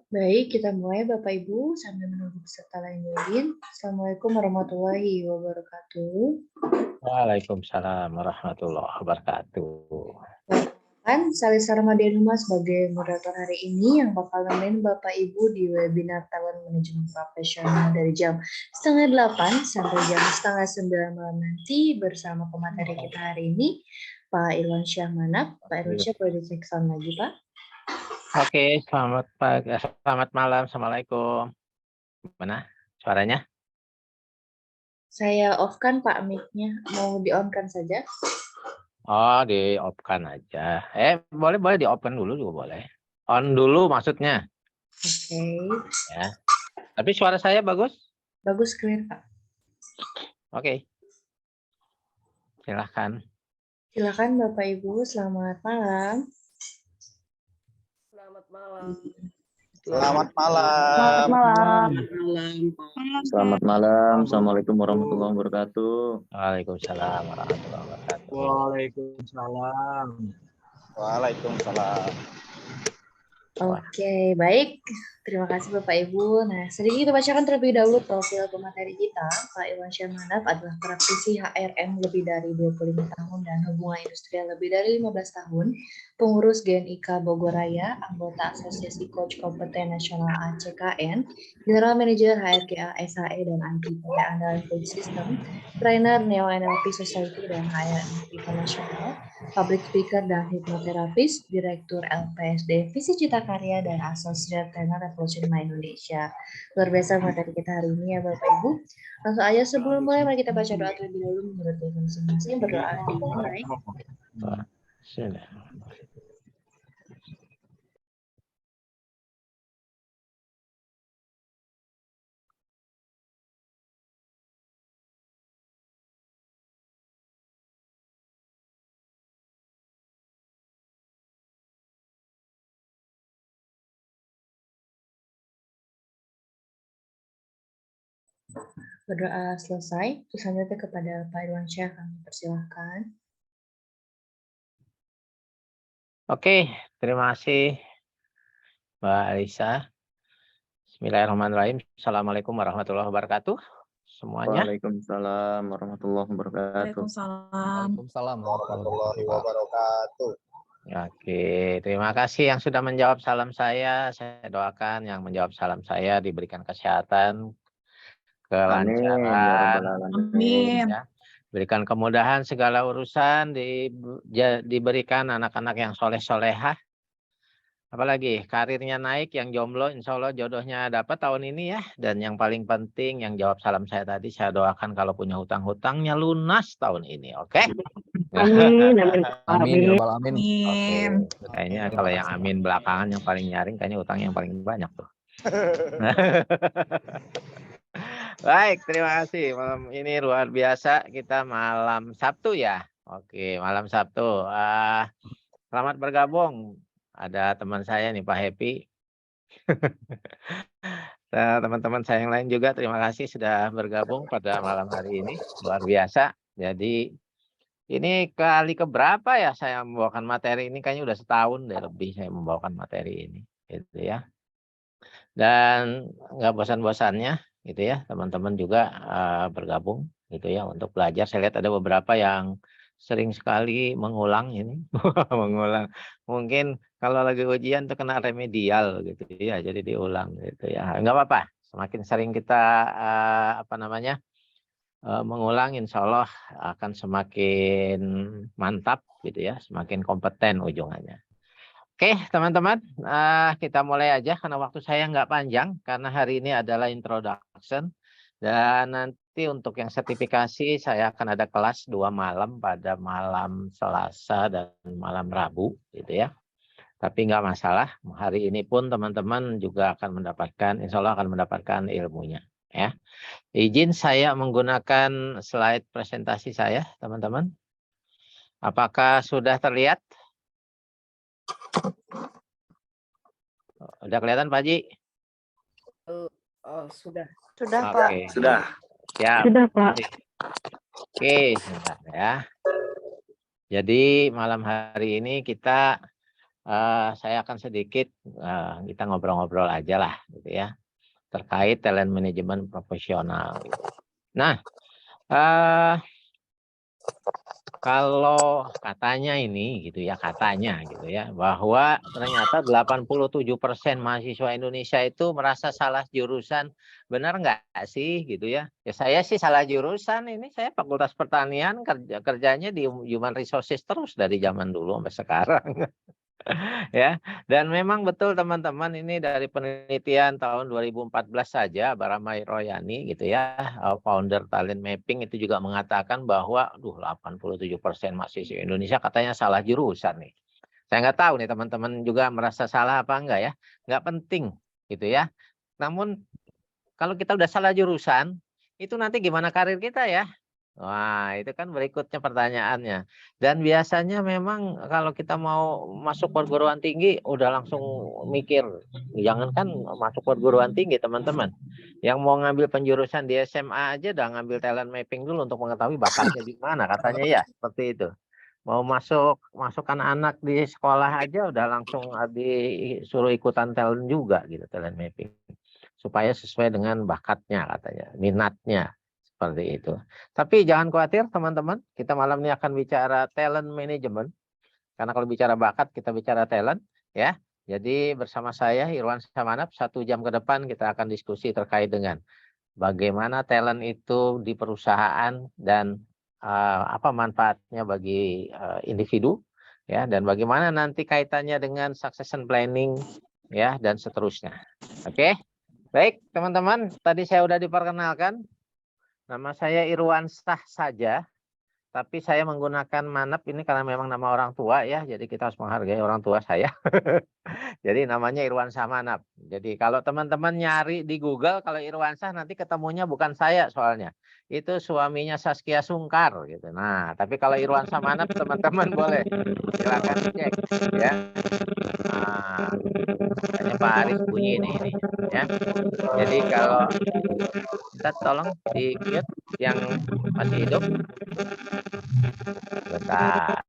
Baik, kita mulai Bapak Ibu sambil menunggu peserta lain join. Assalamualaikum warahmatullahi wabarakatuh. Waalaikumsalam warahmatullahi wabarakatuh. Kan Salisa Ramadhanuma sebagai moderator hari ini yang bakal nemenin Bapak Ibu di webinar Talent Management Profesional dari jam 7:30 sampai jam 8:30 malam nanti bersama pemateri kita hari ini, Pak Irwan Syah Manap. Pak Irwan Syah, boleh dicek sound lagi, Pak? Oke, selamat pagi, selamat malam, assalamualaikum. Mana suaranya? Saya off-kan Pak mic-nya, mau di-on-kan saja? Oh, di off-kan aja. Boleh di open dulu juga boleh. On dulu maksudnya. Oke. Ya. Tapi suara saya bagus? Bagus, clear, Pak. Oke. Silahkan. Silakan Bapak Ibu, selamat malam. Selamat malam. Selamat Selamat malam. malam. Selamat malam. Assalamualaikum warahmatullahi wabarakatuh. Waalaikumsalam warahmatullahi wabarakatuh. Waalaikumsalam. Waalaikumsalam. Oke, baik. Terima kasih Bapak Ibu. Nah, sedikit kita bacakan terlebih dahulu profil pemateri kita. Pak Irwan Syah Manap adalah praktisi HRM lebih dari 25 tahun dan hubungan industrial lebih dari 15 tahun, pengurus GNIK Bogor Raya, anggota Asosiasi Coach Kompeten Nasional ACKN, General Manager HRGA SHE dan IT PT Andalan Food System, trainer Neo NLP Society dan HRM Internasional, public speaker dan hipnoterapis, direktur LPSD Visi Cita Karya dan Associate Trainer Revolution My Indonesia. Luar biasa materi kita hari ini ya Bapak Ibu. Langsung aja sebelum mulai mari kita baca doa terlebih dahulu menurut definisi masing-masing. Berdoa dimulai. Berdoa selesai, terus selanjutnya kepada Pak Irwan Syah kami persilahkan. Oke, terima kasih Mbak Alisa. Bismillahirrahmanirrahim. Assalamualaikum warahmatullahi wabarakatuh. Semuanya. Waalaikumsalam warahmatullahi wabarakatuh. Waalaikumsalam Warahmatullahi wabarakatuh. Oke, terima kasih yang sudah menjawab salam saya. Saya doakan yang menjawab salam saya diberikan kesehatan, Amin ya kelancaran, rabbal alamin. ya. Berikan kemudahan segala urusan, diberikan anak-anak yang soleh-solehah. Apalagi karirnya naik, yang jomblo insya Allah jodohnya dapat tahun ini ya. Dan yang paling penting yang jawab salam saya tadi, saya doakan kalau punya hutang-hutangnya lunas tahun ini, oke? Amin, amin. Amin ya rabbal alamin. Oke, kayaknya kalau yang amin belakangan yang paling nyaring kayaknya utang yang paling banyak tuh. Baik, terima kasih. Malam ini luar biasa, kita malam Sabtu ya. Oke, malam Sabtu. Selamat bergabung. Ada teman saya nih Pak Happy. Teman-teman saya yang lain juga terima kasih sudah bergabung pada malam hari ini. Luar biasa. Jadi ini kali keberapa ya saya membawakan materi ini, kayaknya udah setahun deh lebih saya membawakan materi ini gitu ya. Dan nggak bosan-bosannya gitu ya, teman-teman juga bergabung gitu ya untuk belajar. Saya lihat ada beberapa yang sering sekali mengulang ini. Mengulang. Mungkin kalau lagi ujian tuh kena remedial gitu ya, jadi diulang gitu ya. Nggak apa-apa, semakin sering kita mengulang, insya Allah akan semakin mantap gitu ya, semakin kompeten ujungannya. Oke teman-teman, kita mulai aja karena waktu saya nggak panjang, karena hari ini adalah introduction. Dan nanti untuk yang sertifikasi saya akan ada kelas 2 malam pada malam Selasa dan malam Rabu gitu ya. Tapi nggak masalah, hari ini pun teman-teman juga akan mendapatkan, insya Allah akan mendapatkan ilmunya ya. Izin saya menggunakan slide presentasi saya teman-teman. Apakah sudah terlihat? Udah kelihatan Pak Haji? Sudah. Sudah Oke. Pak. Sudah. Siap. Sudah, Pak. Oke, sebentar ya. Jadi malam hari ini kita saya akan sedikit kita ngobrol-ngobrol aja lah gitu ya terkait talent management profesional. Gitu. Nah, kalau katanya ini gitu ya bahwa ternyata 87% mahasiswa Indonesia itu merasa salah jurusan. Benar nggak sih gitu ya? Ya saya sih salah jurusan ini, saya Fakultas Pertanian kerjanya di Human Resources terus dari zaman dulu sampai sekarang. Ya, dan memang betul teman-teman, ini dari penelitian tahun 2014 saja Baramai Royani gitu ya, founder Talent Mapping itu juga mengatakan bahwa 87% mahasiswa Indonesia katanya salah jurusan nih. Saya nggak tahu nih teman-teman juga merasa salah apa enggak ya, nggak penting gitu ya. Namun kalau kita udah salah jurusan, itu nanti gimana karir kita ya? Wah, itu kan berikutnya pertanyaannya. Dan biasanya memang kalau kita mau masuk perguruan tinggi, udah langsung mikir, jangankan masuk perguruan tinggi teman-teman. Yang mau ngambil penjurusan di SMA aja udah ngambil talent mapping dulu untuk mengetahui bakatnya di mana, katanya ya, seperti itu. Mau masukkan anak di sekolah aja udah langsung disuruh ikutan talent juga gitu, talent mapping. Supaya sesuai dengan bakatnya katanya, minatnya. Seperti itu. Tapi jangan khawatir teman-teman, kita malam ini akan bicara talent management. Karena kalau bicara bakat, kita bicara talent. Ya. Jadi bersama saya Irwan Samanap, 1 jam ke depan kita akan diskusi terkait dengan bagaimana talent itu di perusahaan dan apa manfaatnya bagi individu. Ya, dan bagaimana nanti kaitannya dengan succession planning ya dan seterusnya. Oke. Baik, teman-teman, tadi saya sudah diperkenalkan. Nama saya Irwansyah saja, tapi saya menggunakan Manap ini karena memang nama orang tua ya, jadi kita harus menghargai orang tua saya. Jadi namanya Irwansyah Manap. Jadi kalau teman-teman nyari di Google, kalau Irwansyah nanti ketemunya bukan saya soalnya. Itu suaminya Saskia Sungkar gitu. Nah, tapi kalau Irwansyah Manap teman-teman boleh silakan cek ya. Nah, katanya Pak Aris bunyi ini ya. Jadi kalau kita tolong di mute yang masih hidup. Bentar.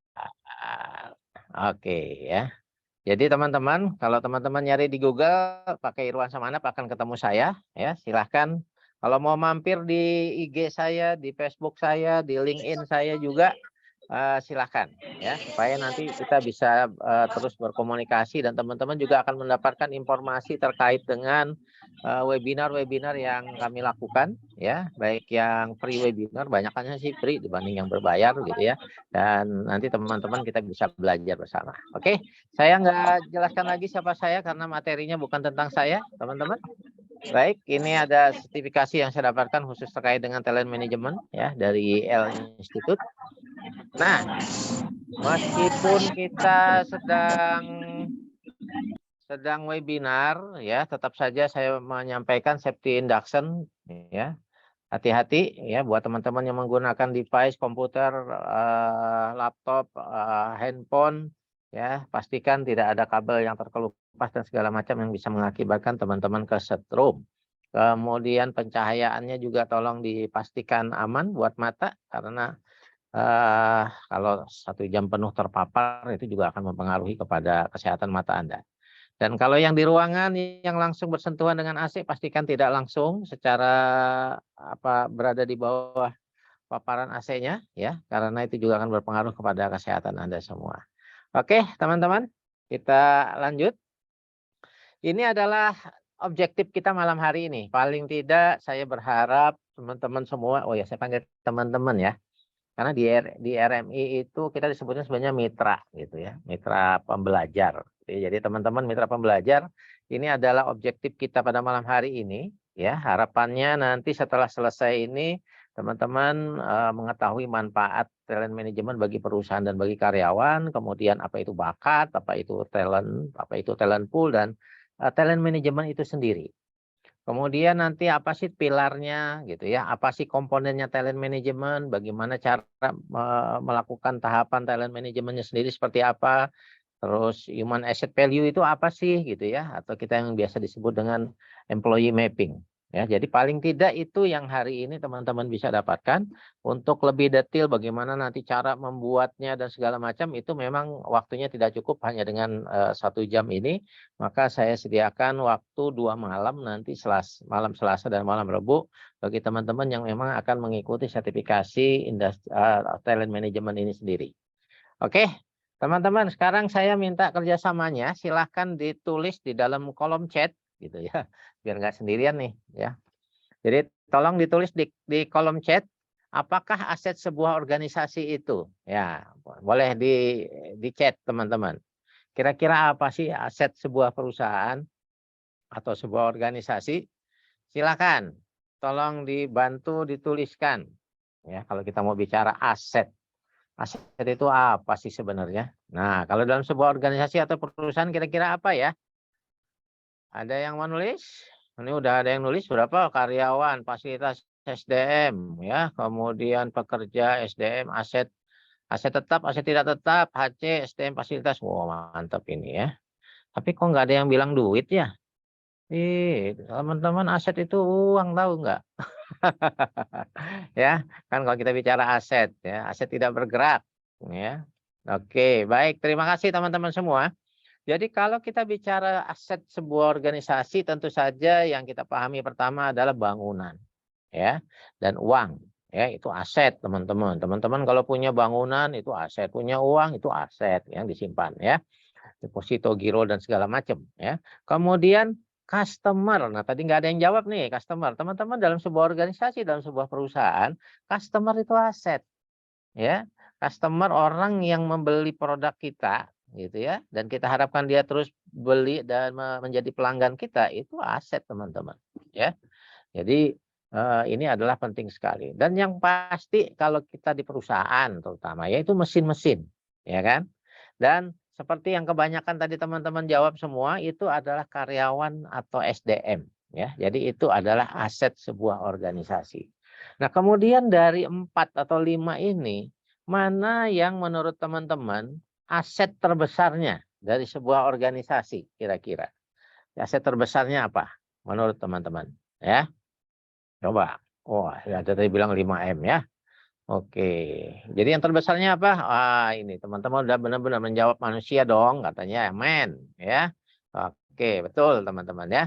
Oke ya. Jadi teman-teman, kalau teman-teman nyari di Google pakai Irwan Samanap akan ketemu saya ya. Silahkan kalau mau mampir di IG saya, di Facebook saya, di LinkedIn saya juga silahkan ya, supaya nanti kita bisa terus berkomunikasi dan teman-teman juga akan mendapatkan informasi terkait dengan webinar-webinar yang kami lakukan ya, baik yang free webinar, banyakannya sih free dibanding yang berbayar gitu ya, dan nanti teman-teman kita bisa belajar bersama. Oke, saya nggak jelaskan lagi siapa saya karena materinya bukan tentang saya teman-teman. Baik, ini ada sertifikasi yang saya dapatkan khusus terkait dengan talent management ya dari L Institute. Nah, meskipun kita sedang webinar ya, tetap saja saya menyampaikan safety induction ya. Hati-hati ya buat teman-teman yang menggunakan device komputer, laptop, handphone ya, pastikan tidak ada kabel yang terkelupas dan segala macam yang bisa mengakibatkan teman-teman kesetrum. Kemudian pencahayaannya juga tolong dipastikan aman buat mata karena kalau 1 jam penuh terpapar itu juga akan mempengaruhi kepada kesehatan mata Anda. Dan kalau yang di ruangan yang langsung bersentuhan dengan AC, pastikan tidak langsung secara berada di bawah paparan AC-nya ya, karena itu juga akan berpengaruh kepada kesehatan Anda semua. Oke, teman-teman, kita lanjut. Ini adalah objektif kita malam hari ini. Paling tidak saya berharap teman-teman semua, oh ya saya panggil teman-teman ya. Karena di RMI itu kita disebutnya sebenarnya mitra gitu ya, mitra pembelajar. Jadi teman-teman mitra pembelajar, ini adalah objektif kita pada malam hari ini ya. Harapannya nanti setelah selesai ini teman-teman mengetahui manfaat talent management bagi perusahaan dan bagi karyawan, kemudian apa itu bakat, apa itu talent pool, dan talent management itu sendiri. Kemudian nanti apa sih pilarnya gitu ya, apa sih komponennya talent management, bagaimana cara melakukan tahapan talent managementnya sendiri seperti apa, terus human asset value itu apa sih gitu ya, atau kita yang biasa disebut dengan employee mapping. Ya, jadi paling tidak itu yang hari ini teman-teman bisa dapatkan. Untuk lebih detail bagaimana nanti cara membuatnya dan segala macam itu memang waktunya tidak cukup hanya dengan 1 jam ini. Maka saya sediakan waktu 2 malam nanti malam Selasa dan malam Rabu bagi teman-teman yang memang akan mengikuti sertifikasi talent management ini sendiri. Oke, teman-teman, sekarang saya minta kerjasamanya. Silahkan ditulis di dalam kolom chat, gitu ya, biar nggak sendirian nih, ya. Jadi tolong ditulis di kolom chat, apakah aset sebuah organisasi itu? Ya, boleh di chat teman-teman. Kira-kira apa sih aset sebuah perusahaan atau sebuah organisasi? Silakan, tolong dibantu dituliskan. Ya, kalau kita mau bicara aset. Aset itu apa sih sebenarnya? Nah, kalau dalam sebuah organisasi atau perusahaan kira-kira apa ya? Ada yang mau nulis? Ini udah ada yang nulis berapa? Karyawan, fasilitas SDM, ya, kemudian pekerja SDM, aset tetap, aset tidak tetap, HC, SDM, fasilitas. Wow, mantap ini ya. Tapi kok nggak ada yang bilang duit ya? Teman-teman, aset itu uang, tahu nggak? Ya, kan kalau kita bicara aset, ya, aset tidak bergerak, ya. Oke, baik, terima kasih teman-teman semua. Jadi kalau kita bicara aset sebuah organisasi, tentu saja yang kita pahami pertama adalah bangunan, ya, dan uang, ya, itu aset teman-teman. Teman-teman kalau punya bangunan itu aset, punya uang itu aset yang disimpan, ya, deposito, giro dan segala macam, ya. Kemudian customer, nah tadi nggak ada yang jawab nih customer. Teman-teman dalam sebuah organisasi, dalam sebuah perusahaan, customer itu aset, ya. Customer orang yang membeli produk kita, gitu ya, dan kita harapkan dia terus beli dan menjadi pelanggan kita, itu aset teman-teman, ya. Jadi ini adalah penting sekali. Dan yang pasti kalau kita di perusahaan terutama yaitu mesin-mesin, ya kan. Dan seperti yang kebanyakan tadi teman-teman jawab semua itu adalah karyawan atau SDM, ya. Jadi itu adalah aset sebuah organisasi. Nah, kemudian dari 4 atau 5 ini mana yang menurut teman-teman aset terbesarnya dari sebuah organisasi kira-kira? Aset terbesarnya apa menurut teman-teman? Ya, coba. Wah, ya tadi bilang 5M ya. Oke. Jadi yang terbesarnya apa? Ini teman-teman udah benar-benar menjawab manusia dong katanya, men, ya. Oke, betul teman-teman ya.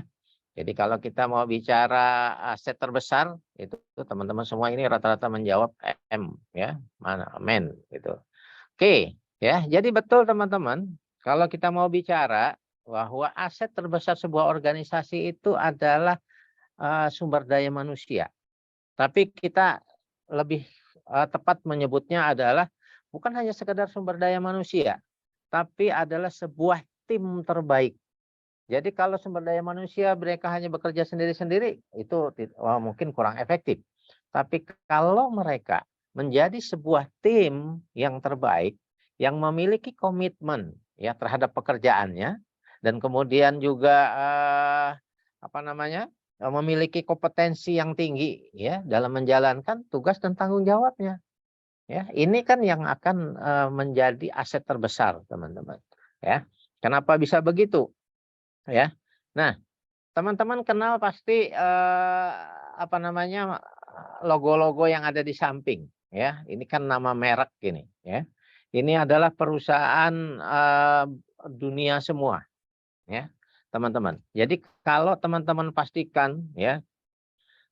Jadi kalau kita mau bicara aset terbesar itu teman-teman semua ini rata-rata menjawab M ya, mana men gitu. Oke, ya. Jadi betul teman-teman, kalau kita mau bicara bahwa aset terbesar sebuah organisasi itu adalah sumber daya manusia. Tapi kita lebih tepat menyebutnya adalah bukan hanya sekedar sumber daya manusia, tapi adalah sebuah tim terbaik. Jadi kalau sumber daya manusia mereka hanya bekerja sendiri-sendiri, itu mungkin kurang efektif. Tapi kalau mereka menjadi sebuah tim yang terbaik, yang memiliki komitmen ya terhadap pekerjaannya, dan kemudian juga memiliki kompetensi yang tinggi ya dalam menjalankan tugas dan tanggung jawabnya. Ya, ini kan yang akan menjadi aset terbesar, teman-teman. Ya, kenapa bisa begitu? Ya, nah, teman-teman kenal pasti logo-logo yang ada di samping. Ya, ini kan nama merek ini. Ya, ini adalah perusahaan dunia semua. Ya, teman-teman. Jadi kalau teman-teman pastikan ya.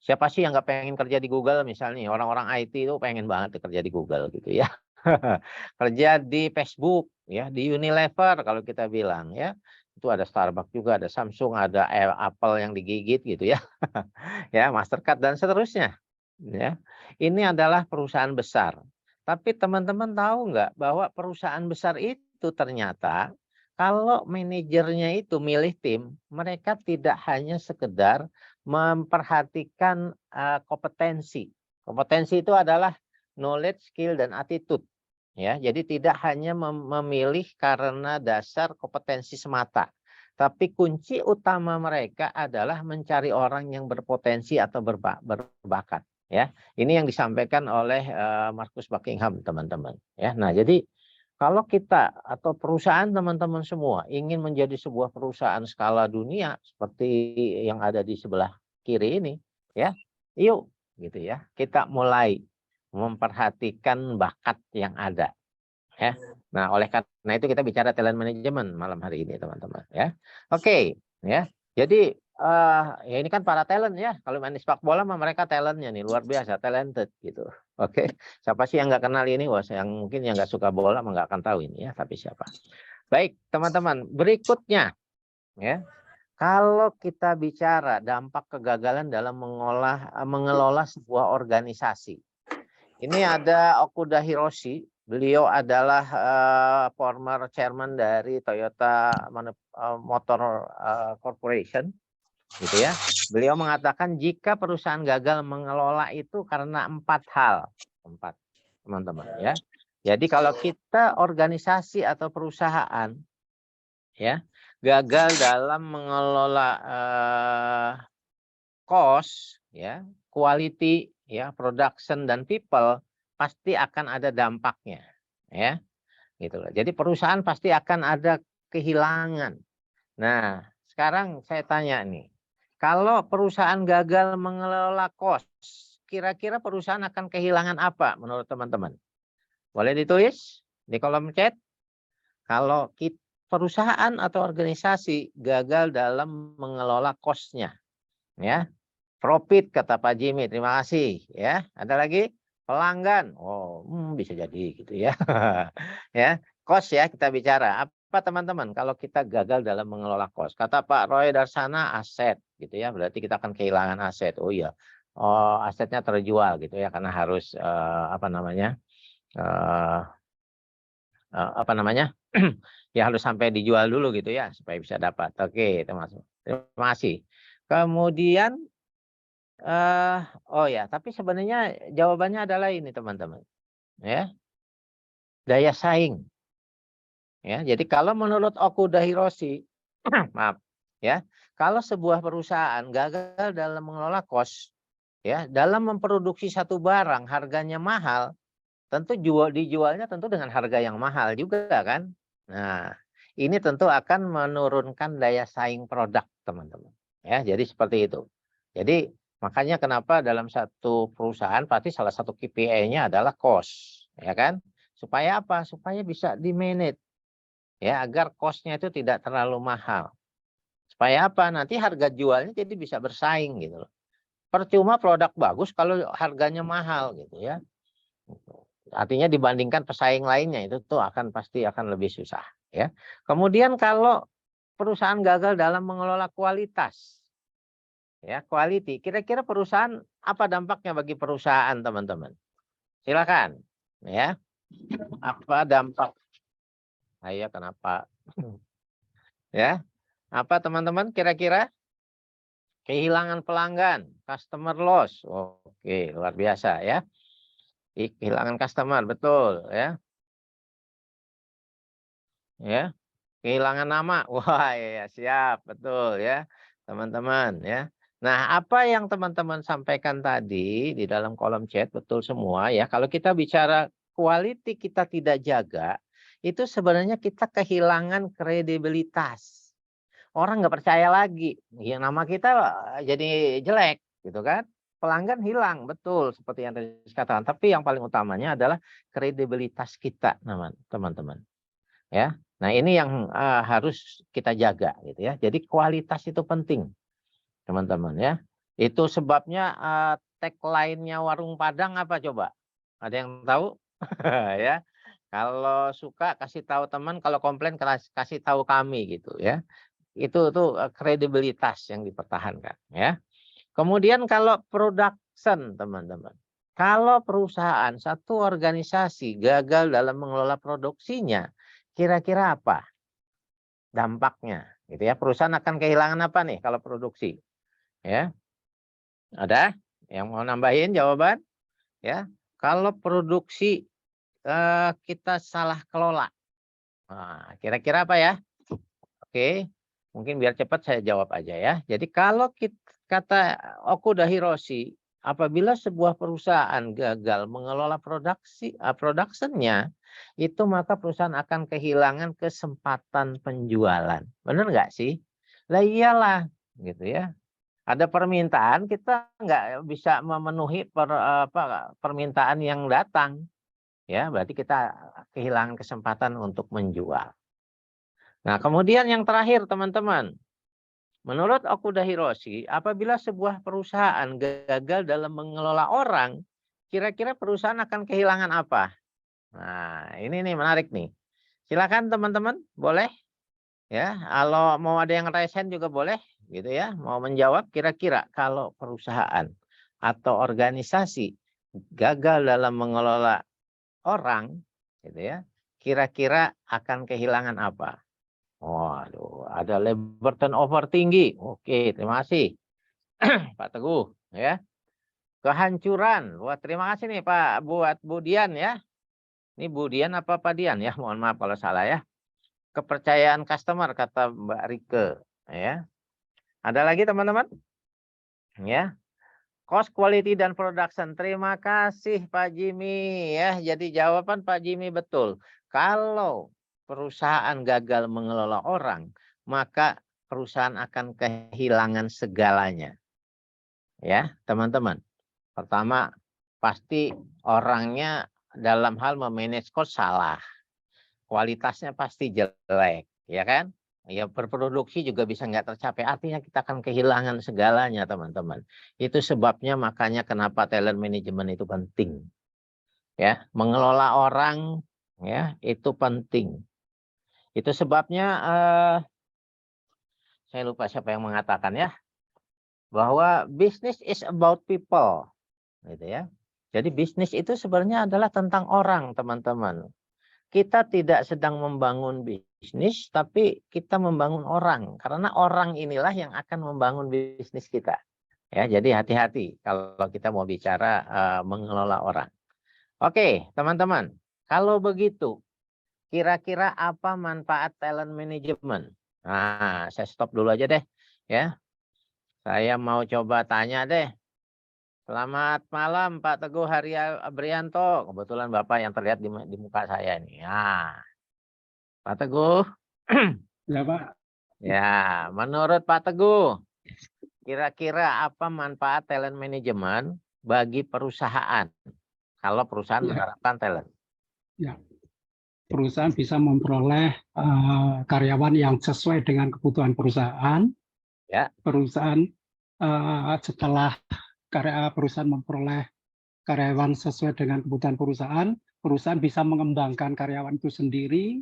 Siapa sih yang nggak pengen kerja di Google misalnya? Orang-orang IT itu pengen banget kerja di Google gitu ya. Kerja di Facebook, ya, di Unilever kalau kita bilang ya. Itu ada Starbucks juga, ada Samsung, ada Apple yang digigit gitu ya. Ya, Mastercard dan seterusnya. Ya. Ini adalah perusahaan besar. Tapi teman-teman tahu nggak bahwa perusahaan besar itu ternyata kalau manajernya itu milih tim, mereka tidak hanya sekedar memperhatikan kompetensi. Kompetensi itu adalah knowledge, skill, dan attitude. Ya, jadi tidak hanya memilih karena dasar kompetensi semata, tapi kunci utama mereka adalah mencari orang yang berpotensi atau berbakat. Ya, ini yang disampaikan oleh Marcus Buckingham, teman-teman. Ya, nah jadi kalau kita atau perusahaan teman-teman semua ingin menjadi sebuah perusahaan skala dunia seperti yang ada di sebelah kiri ini, ya. Yuk, gitu ya. Kita mulai memperhatikan bakat yang ada, ya. Nah, oleh karena itu kita bicara talent management malam hari ini, teman-teman, ya. Oke, ya. Jadi ya ini kan para talent ya. Kalau main sepak bola mah mereka talentnya nih luar biasa, talented gitu. Oke, siapa sih yang nggak kenal ini? Wah, yang mungkin yang nggak suka bola mah nggak akan tahu ini ya. Tapi siapa? Baik, teman-teman. Berikutnya, ya. Kalau kita bicara dampak kegagalan dalam mengelola sebuah organisasi, ini ada Okuda Hiroshi. Beliau adalah former chairman dari Toyota Motor Corporation, gitu ya. Beliau mengatakan jika perusahaan gagal mengelola itu karena 4 hal, 4, teman-teman, ya. Jadi kalau kita organisasi atau perusahaan, ya, gagal dalam mengelola cost, ya, quality, ya, production dan people, pasti akan ada dampaknya, ya, gitu loh. Jadi perusahaan pasti akan ada kehilangan. Nah, sekarang saya tanya nih, kalau perusahaan gagal mengelola cost, kira-kira perusahaan akan kehilangan apa menurut teman-teman? Boleh ditulis di kolom chat. Kalau perusahaan atau organisasi gagal dalam mengelola cost-nya, ya. Profit kata Pak Jimmy, terima kasih, ya. Ada lagi? Pelanggan. Oh, bisa jadi gitu ya. Ya, cost ya kita bicara. Apa teman-teman kalau kita gagal dalam mengelola cost? Kata Pak Roy Darsana aset gitu ya. Berarti kita akan kehilangan aset. Oh iya. Oh, asetnya terjual gitu ya karena harus apa namanya? Apa namanya? Ya harus sampai dijual dulu gitu ya supaya bisa dapat. Oke, termasuk. Terima kasih. Kemudian oh ya, tapi sebenarnya jawabannya adalah ini teman-teman, ya, daya saing, ya. Jadi kalau menurut Okuda Hiroshi, maaf, ya, kalau sebuah perusahaan gagal dalam mengelola cost, ya, dalam memproduksi satu barang harganya mahal, tentu dijualnya tentu dengan harga yang mahal juga kan. Nah, ini tentu akan menurunkan daya saing produk teman-teman, ya. Jadi seperti itu. Jadi makanya kenapa dalam satu perusahaan pasti salah satu KPI-nya adalah cost, ya kan? Supaya apa? Supaya bisa di-manage, ya, agar cost-nya itu tidak terlalu mahal. Supaya apa? Nanti harga jualnya jadi bisa bersaing gitu loh. Percuma produk bagus kalau harganya mahal gitu ya. Artinya dibandingkan pesaing lainnya itu tuh pasti akan lebih susah, ya. Kemudian kalau perusahaan gagal dalam mengelola kualitas, ya, quality, kira-kira perusahaan apa dampaknya bagi perusahaan teman-teman? Silakan, ya. Apa dampak? Ayo kenapa? Ya, apa teman-teman kira-kira? Kehilangan pelanggan, customer loss. Oke, luar biasa ya. Kehilangan customer, betul ya. Ya, kehilangan nama. Wah, ya siap, betul ya, teman-teman ya. Nah, apa yang teman-teman sampaikan tadi di dalam kolom chat betul semua ya. Kalau kita bicara quality kita tidak jaga, itu sebenarnya kita kehilangan kredibilitas. Orang nggak percaya lagi. Ya, nama kita jadi jelek, gitu kan? Pelanggan hilang, betul seperti yang tadi dikatakan. Tapi yang paling utamanya adalah kredibilitas kita, teman-teman. Ya, nah ini yang harus kita jaga gitu ya. Jadi kualitas itu penting, teman-teman ya. Itu sebabnya tagline-nya Warung Padang apa coba? Ada yang tahu? Ya. Kalau suka kasih tahu teman, kalau komplain kasih tahu kami gitu ya. Itu tuh kredibilitas yang dipertahankan ya. Kemudian kalau production, teman-teman. Kalau perusahaan, satu organisasi gagal dalam mengelola produksinya, kira-kira apa dampaknya? Gitu ya. Perusahaan akan kehilangan apa nih kalau produksi? Ya, ada yang mau nambahin jawaban? Ya, kalau produksi kita salah kelola, nah, kira-kira apa ya? Oke, mungkin biar cepat saya jawab aja ya. Jadi kalau kata Okuda Hiroshi, apabila sebuah perusahaan gagal mengelola produksinya, itu maka perusahaan akan kehilangan kesempatan penjualan. Benar nggak sih? Lah iyalah, gitu ya. Ada permintaan, kita nggak bisa memenuhi permintaan yang datang. Ya, berarti kita kehilangan kesempatan untuk menjual. Nah, kemudian yang terakhir, teman-teman. Menurut Okuda Hiroshi, apabila sebuah perusahaan gagal dalam mengelola orang, kira-kira perusahaan akan kehilangan apa? Nah, ini nih menarik nih. Silakan teman-teman, boleh ya. Kalau mau ada yang raise hand juga boleh, gitu ya. Mau menjawab kira-kira kalau perusahaan atau organisasi gagal dalam mengelola orang, gitu ya. Kira-kira akan kehilangan apa? Waduh, ada labor turnover tinggi. Oke, terima kasih Pak Teguh ya. Kehancuran. Wah, terima kasih nih Pak buat Bu Dian ya. Ini Bu Dian apa Pak Dian ya? Mohon maaf kalau salah ya. Kepercayaan customer kata Mbak Rike ya. Ada lagi teman-teman? Ya. Cost quality dan production. Terima kasih Pak Jimmy ya. Jadi jawaban Pak Jimmy betul. Kalau perusahaan gagal mengelola orang, maka perusahaan akan kehilangan segalanya. Ya, teman-teman. Pertama, pasti orangnya dalam hal memanage cost salah. Kualitasnya pasti jelek, ya kan? Ya, berproduksi juga bisa nggak tercapai. Artinya kita akan kehilangan segalanya, teman-teman. Itu sebabnya makanya kenapa talent management itu penting. Ya, mengelola orang ya itu penting. Itu sebabnya saya lupa siapa yang mengatakan ya, bahwa business is about people, gitu ya. Jadi bisnis itu sebenarnya adalah tentang orang, teman-teman. Kita tidak sedang membangun bisnis, tapi kita membangun orang. Karena orang inilah yang akan membangun bisnis kita. Ya, jadi hati-hati kalau kita mau bicara mengelola orang. Oke, teman-teman. Kalau begitu, kira-kira apa manfaat talent management? Nah, saya stop dulu aja deh. Ya, saya mau coba tanya deh. Selamat malam Pak Teguh Haryanto. Kebetulan Bapak yang terlihat di muka saya ini. Ya. Pak Teguh. Ya Pak. Ya, menurut Pak Teguh, kira-kira apa manfaat talent management bagi perusahaan? Kalau perusahaan Ya. menerapkan talent. Ya. Perusahaan bisa memperoleh karyawan yang sesuai dengan kebutuhan perusahaan. Ya. Perusahaan setelah perusahaan memperoleh karyawan sesuai dengan kebutuhan perusahaan, perusahaan bisa mengembangkan karyawan itu sendiri,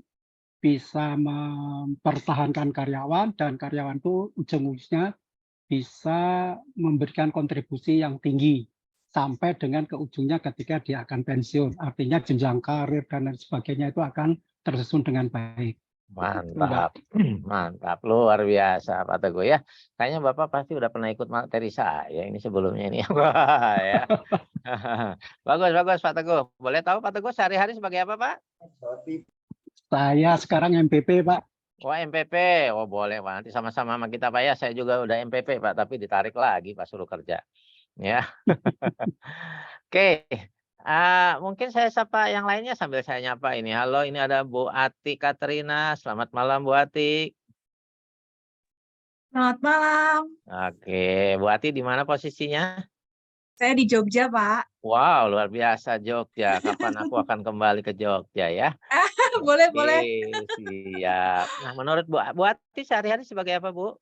bisa mempertahankan karyawan, dan karyawan itu ujung-ujungnya bisa memberikan kontribusi yang tinggi sampai dengan ke ujungnya ketika dia akan pensiun. Artinya jenjang karir dan lain sebagainya itu akan tersusun dengan baik. Mantap, mantap, luar biasa Pak Teguh ya. Kayaknya Bapak pasti udah pernah ikut materi saya ini sebelumnya ini. Ya. Bagus, bagus Pak Teguh. Boleh tahu Pak Teguh sehari-hari sebagai apa Pak? Saya sekarang MPP Pak. Oh MPP, oh boleh Pak. Nanti sama-sama sama kita Pak ya. Saya juga udah MPP Pak, tapi ditarik lagi Pak suruh kerja. Ya. Oke. Mungkin saya sapa yang lainnya sambil saya nyapa ini. Halo, ini ada Bu Ati Katrina. Selamat malam Bu Ati. Selamat malam. Oke, Bu Ati di mana posisinya? Saya di Jogja, Pak. Wow, luar biasa Jogja. Kapan aku akan kembali ke Jogja ya? Boleh, Oke, boleh. siap. Nah, menurut Bu Ati sehari-hari sebagai apa, Bu?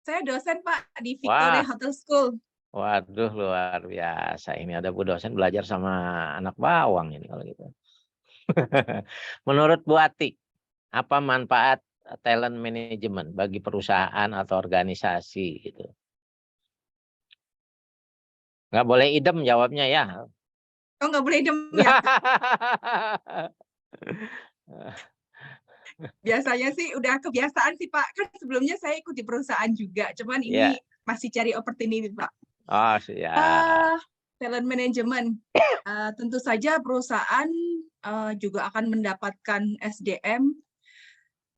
Saya dosen, Pak, di Victoria Hotel School. Waduh, luar biasa. Ini ada Bu dosen belajar sama anak bawang ini kalau gitu. Menurut Bu Ati, apa manfaat talent management bagi perusahaan atau organisasi gitu? Nggak boleh idem jawabnya ya. Oh, nggak boleh idem ya? Biasanya sih udah kebiasaan sih, Pak. Kan sebelumnya saya ikut di perusahaan juga. Cuman ini masih cari opportunity, Pak. Oh, siap. Talent management. Tentu saja perusahaan juga akan mendapatkan SDM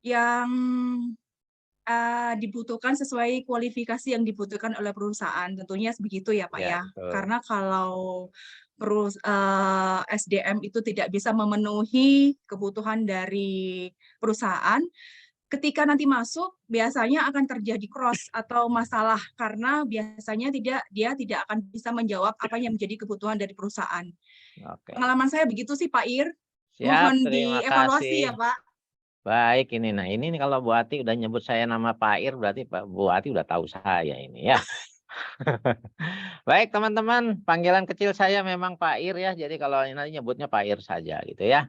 yang dibutuhkan sesuai kualifikasi yang dibutuhkan oleh perusahaan. Tentunya begitu ya, Pak ya. Karena kalau SDM itu tidak bisa memenuhi kebutuhan dari perusahaan, ketika nanti masuk biasanya akan terjadi cross atau masalah karena biasanya dia tidak akan bisa menjawab apa yang menjadi kebutuhan dari perusahaan. Oke. Pengalaman saya begitu sih Pak Ir. Siap, Mohon terima dievaluasi ya kasih. Pak. Baik, ini nah ini nih kalau Bu Ati udah nyebut saya nama Pak Ir berarti Bu Ati udah tahu saya ini ya. Baik teman-teman, panggilan kecil saya memang Pak Ir ya. Jadi kalau nanti nyebutnya Pak Ir saja gitu ya.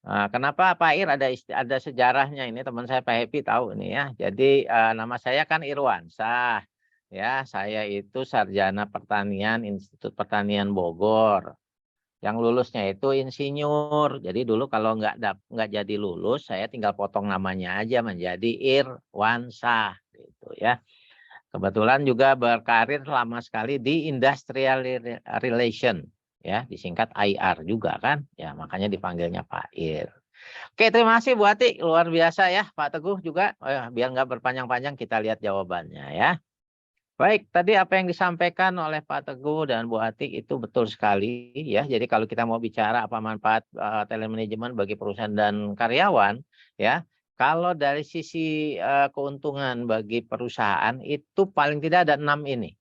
Nah, kenapa Pak Ir ada sejarahnya ini teman saya Pak Happy tahu ini ya. Jadi nama saya kan Irwansyah. Ya, saya itu sarjana pertanian Institut Pertanian Bogor. Yang lulusnya itu insinyur. Jadi dulu kalau nggak jadi lulus, saya tinggal potong namanya aja menjadi Irwansyah gitu ya. Kebetulan juga berkarir lama sekali di Industrial Relation. Ya, disingkat IR juga kan. Ya, makanya dipanggilnya Pak Ir. Oke, terima kasih Bu Ati. Luar biasa ya, Pak Teguh juga. Biar nggak berpanjang-panjang, kita lihat jawabannya ya. Baik, tadi apa yang disampaikan oleh Pak Teguh dan Bu Ati itu betul sekali ya. Jadi kalau kita mau bicara apa manfaat telemanajemen bagi perusahaan dan karyawan ya, kalau dari sisi keuntungan bagi perusahaan itu paling tidak ada 6 ini.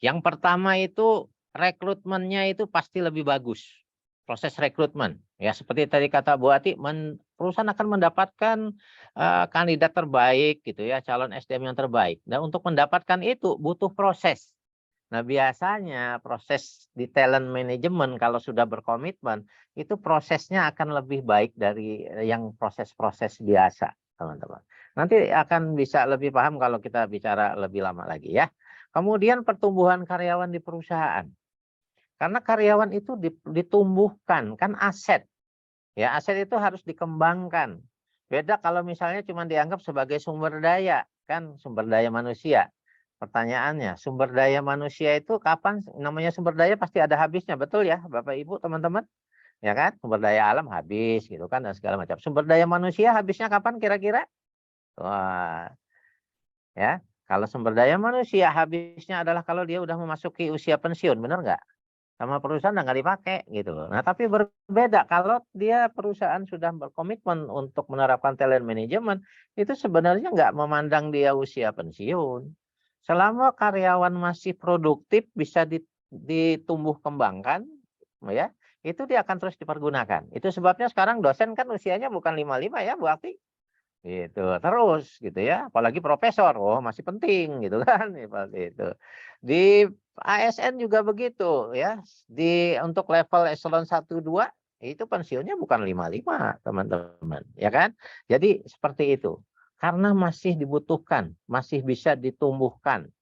Yang pertama itu rekrutmennya itu pasti lebih bagus. Proses rekrutmen. Ya seperti tadi kata Bu Ati, perusahaan akan mendapatkan kandidat terbaik gitu ya, calon SDM yang terbaik. Dan untuk mendapatkan itu butuh proses. Nah, biasanya proses di talent management kalau sudah berkomitmen, itu prosesnya akan lebih baik dari yang proses-proses biasa, teman-teman. Nanti akan bisa lebih paham kalau kita bicara lebih lama lagi ya. Kemudian pertumbuhan karyawan di perusahaan. Karena karyawan itu ditumbuhkan, kan aset. Ya, aset itu harus dikembangkan. Beda kalau misalnya cuma dianggap sebagai sumber daya, kan sumber daya manusia. Pertanyaannya, sumber daya manusia itu kapan? Namanya sumber daya pasti ada habisnya, betul ya, Bapak Ibu, teman-teman? Ya kan? Sumber daya alam habis gitu kan dan segala macam. Sumber daya manusia habisnya kapan kira-kira? Wah, ya. Kalau sumber daya manusia habisnya adalah kalau dia udah memasuki usia pensiun, benar nggak? Sama perusahaan nggak dipakai gitu loh. Nah, tapi berbeda kalau dia perusahaan sudah berkomitmen untuk menerapkan talent management, itu sebenarnya nggak memandang dia usia pensiun. Selama karyawan masih produktif bisa ditumbuh kembangkan, ya, itu dia akan terus dipergunakan. Itu sebabnya sekarang dosen kan usianya bukan 55 ya, Bu Akti. Gitu terus gitu ya, apalagi profesor, oh masih penting gitu kan, seperti itu. Di ASN juga begitu ya, untuk level eselon 1 2 itu pensiunnya bukan 55 teman-teman, ya kan? Jadi seperti itu. Karena masih dibutuhkan, masih bisa ditumbuhkan.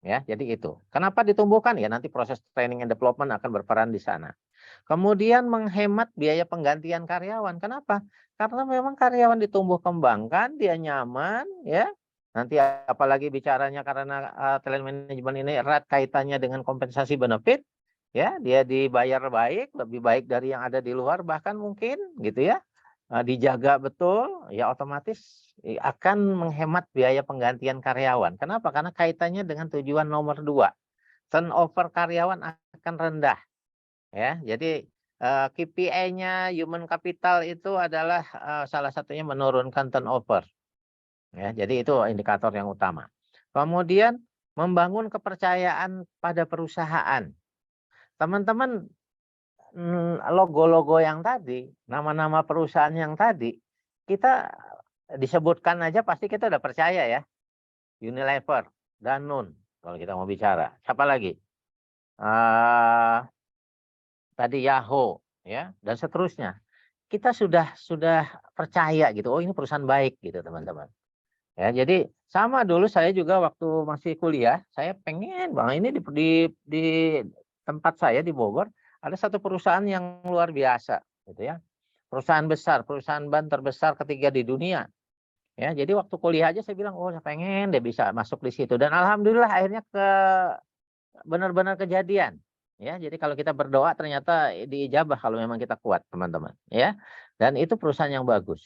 Ya, jadi itu. Kenapa ditumbuhkan? Ya nanti proses training and development akan berperan di sana. Kemudian menghemat biaya penggantian karyawan. Kenapa? Karena memang karyawan ditumbuh kembangkan, dia nyaman, ya. Nanti apalagi bicaranya karena talent management ini erat kaitannya dengan kompensasi benefit, ya, dia dibayar baik, lebih baik dari yang ada di luar bahkan mungkin, gitu ya. Dijaga betul, ya otomatis akan menghemat biaya penggantian karyawan. Kenapa? Karena kaitannya dengan tujuan nomor 2. Turnover karyawan akan rendah. Ya, jadi KPI-nya human capital itu adalah salah satunya menurunkan turnover. Ya, jadi itu indikator yang utama. Kemudian membangun kepercayaan pada perusahaan. Teman-teman, logo-logo yang tadi, nama-nama perusahaan yang tadi, kita disebutkan aja pasti kita udah percaya ya. Unilever, Danone, kalau kita mau bicara. Siapa lagi? Tadi Yahoo, ya, dan seterusnya. Kita sudah percaya gitu. Oh, ini perusahaan baik gitu, teman-teman. Ya, jadi sama dulu saya juga waktu masih kuliah, saya pengen Bang ini di tempat saya di Bogor ada satu perusahaan yang luar biasa gitu ya. Perusahaan besar, perusahaan ban terbesar ketiga di dunia. Ya, jadi waktu kuliah aja saya bilang, "Oh, saya pengen deh bisa masuk di situ." Dan alhamdulillah akhirnya benar-benar kejadian. Ya, jadi kalau kita berdoa ternyata diijabah kalau memang kita kuat, teman-teman, ya. Dan itu perusahaan yang bagus.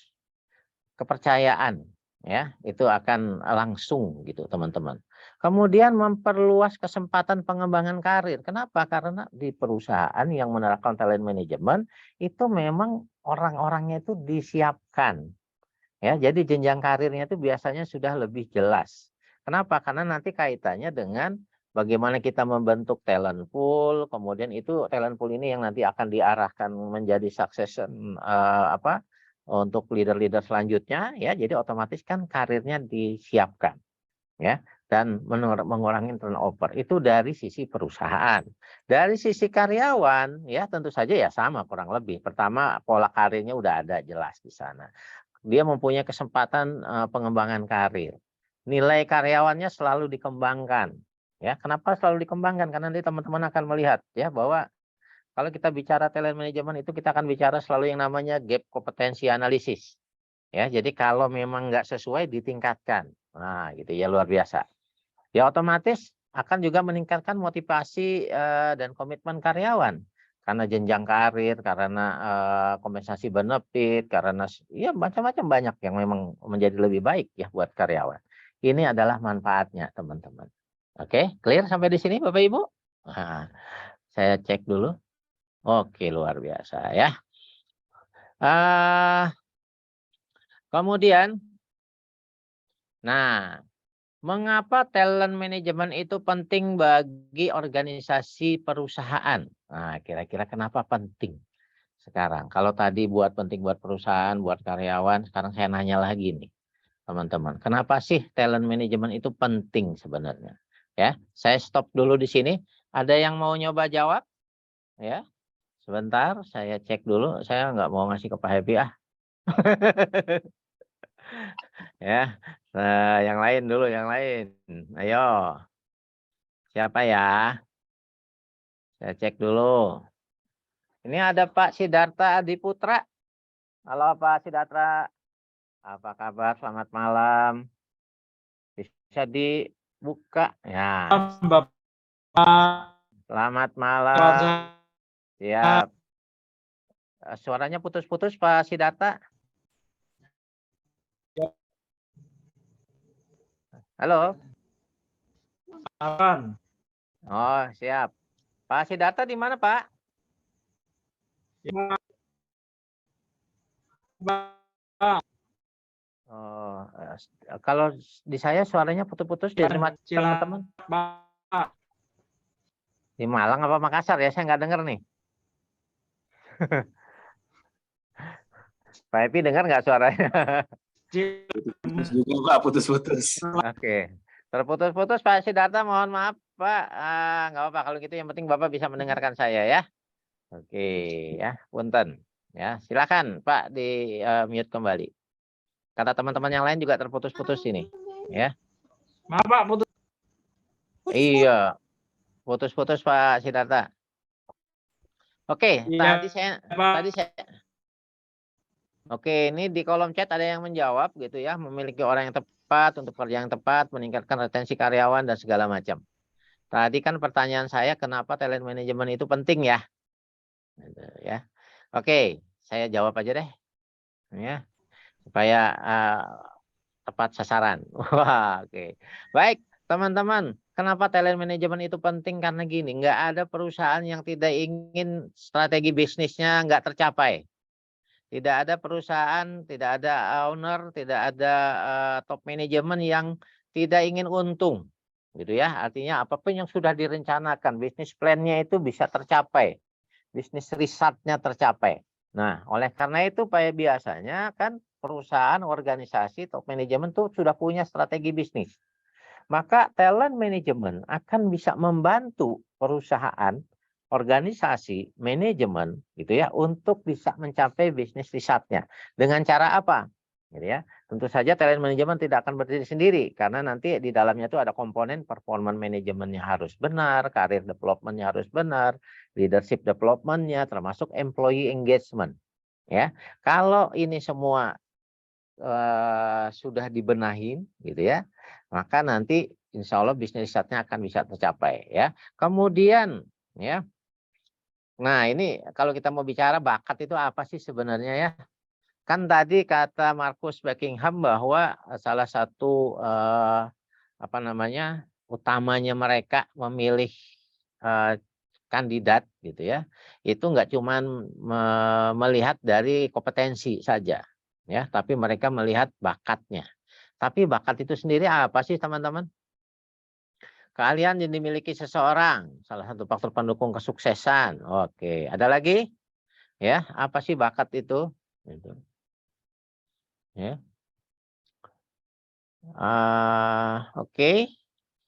Kepercayaan, ya, itu akan langsung gitu, teman-teman. Kemudian memperluas kesempatan pengembangan karir. Kenapa? Karena di perusahaan yang menerapkan talent management itu memang orang-orangnya itu disiapkan. Ya, jadi jenjang karirnya itu biasanya sudah lebih jelas. Kenapa? Karena nanti kaitannya dengan bagaimana kita membentuk talent pool, kemudian itu talent pool ini yang nanti akan diarahkan menjadi succession untuk leader-leader selanjutnya, ya. Jadi otomatis kan karirnya disiapkan, ya, dan mengurangi turnover itu dari sisi perusahaan. Dari sisi karyawan, ya tentu saja ya sama kurang lebih. Pertama, pola karirnya udah ada jelas di sana. Dia mempunyai kesempatan pengembangan karir. Nilai karyawannya selalu dikembangkan. Ya, kenapa selalu dikembangkan? Karena nanti teman-teman akan melihat ya bahwa kalau kita bicara talent management itu kita akan bicara selalu yang namanya gap kompetensi analisis. Ya, jadi kalau memang nggak sesuai ditingkatkan. Nah, gitu ya, luar biasa. Ya otomatis akan juga meningkatkan motivasi dan komitmen karyawan. Karena jenjang karir, karena kompensasi benefit, karena ya macam-macam banyak yang memang menjadi lebih baik ya buat karyawan. Ini adalah manfaatnya teman-teman. Oke, clear sampai di sini Bapak Ibu? Nah, saya cek dulu. Oke, luar biasa ya. Kemudian, nah, mengapa talent management itu penting bagi organisasi perusahaan? Nah, kira-kira kenapa penting sekarang? Kalau tadi penting buat perusahaan, buat karyawan, sekarang saya nanya lagi nih, teman-teman. Kenapa sih talent management itu penting sebenarnya? Ya, saya stop dulu di sini. Ada yang mau nyoba jawab? Ya, sebentar, saya cek dulu. Saya nggak mau ngasih ke Pak Happy ah. Ya, yang lain dulu, yang lain. Ayo. Siapa ya? Saya cek dulu. Ini ada Pak Sidarta Adiputra. Halo Pak Sidarta. Apa kabar? Selamat malam. Bisa dibuka? Ya. Bapak. Selamat malam. Siap. Suaranya putus-putus Pak Sidarta. Halo. Akan. Oh, siap. Pak Sidarta di mana, Pak? Oh, kalau di saya suaranya putus-putus di tempat teman-teman. Di Malang apa Makassar ya? Saya nggak dengar nih. Pak Epi dengar nggak suaranya? Putus juga Pak, putus-putus. Oke. Terputus-putus Pak Sidarta, mohon maaf Pak. Nggak apa-apa kalau gitu, yang penting Bapak bisa mendengarkan saya ya. Oke ya, punten. Ya, silakan Pak di mute kembali. Kata teman-teman yang lain juga terputus-putus ini, ya. Maaf Pak, putus. Iya, putus-putus Pak Sidarta. Oke, Iya, tadi saya Pak. Oke, ini di kolom chat ada yang menjawab gitu ya, memiliki orang yang tepat untuk kerja yang tepat, meningkatkan retensi karyawan dan segala macam. Tadi kan pertanyaan saya, kenapa talent management itu penting ya? Gitu, ya. Oke, saya jawab aja deh, ya, supaya tepat sasaran. Wah, oke. Baik, teman-teman, kenapa talent management itu penting? Karena gini, nggak ada perusahaan yang tidak ingin strategi bisnisnya nggak tercapai. Tidak ada perusahaan, tidak ada owner, tidak ada top manajemen yang tidak ingin untung. Gitu ya. Artinya apapun yang sudah direncanakan, bisnis plan-nya itu bisa tercapai. Bisnis risetnya tercapai. Nah, oleh karena itu biasanya kan perusahaan, organisasi, top manajemen itu sudah punya strategi bisnis. Maka talent management akan bisa membantu perusahaan, organisasi, manajemen gitu ya untuk bisa mencapai bisnis risetnya. Dengan cara apa? Gitu ya. Tentu saja talent management tidak akan berdiri sendiri karena nanti di dalamnya itu ada komponen performance manajemennya harus benar, karir developmentnya harus benar, leadership developmentnya, termasuk employee engagement. Ya, kalau ini semua sudah dibenahin gitu ya, maka nanti insya Allah bisnis risetnya akan bisa tercapai ya. Kemudian ya, nah ini kalau kita mau bicara bakat itu apa sih sebenarnya ya? Kan tadi kata Marcus Buckingham bahwa salah satu utamanya mereka memilih kandidat gitu ya, itu nggak cuman melihat dari kompetensi saja ya, tapi mereka melihat bakatnya. Tapi bakat itu sendiri apa sih, teman-teman? Keahlian yang dimiliki seseorang, salah satu faktor pendukung kesuksesan. Oke, ada lagi? Ya, apa sih bakat itu? Gitu. Ya. Oke.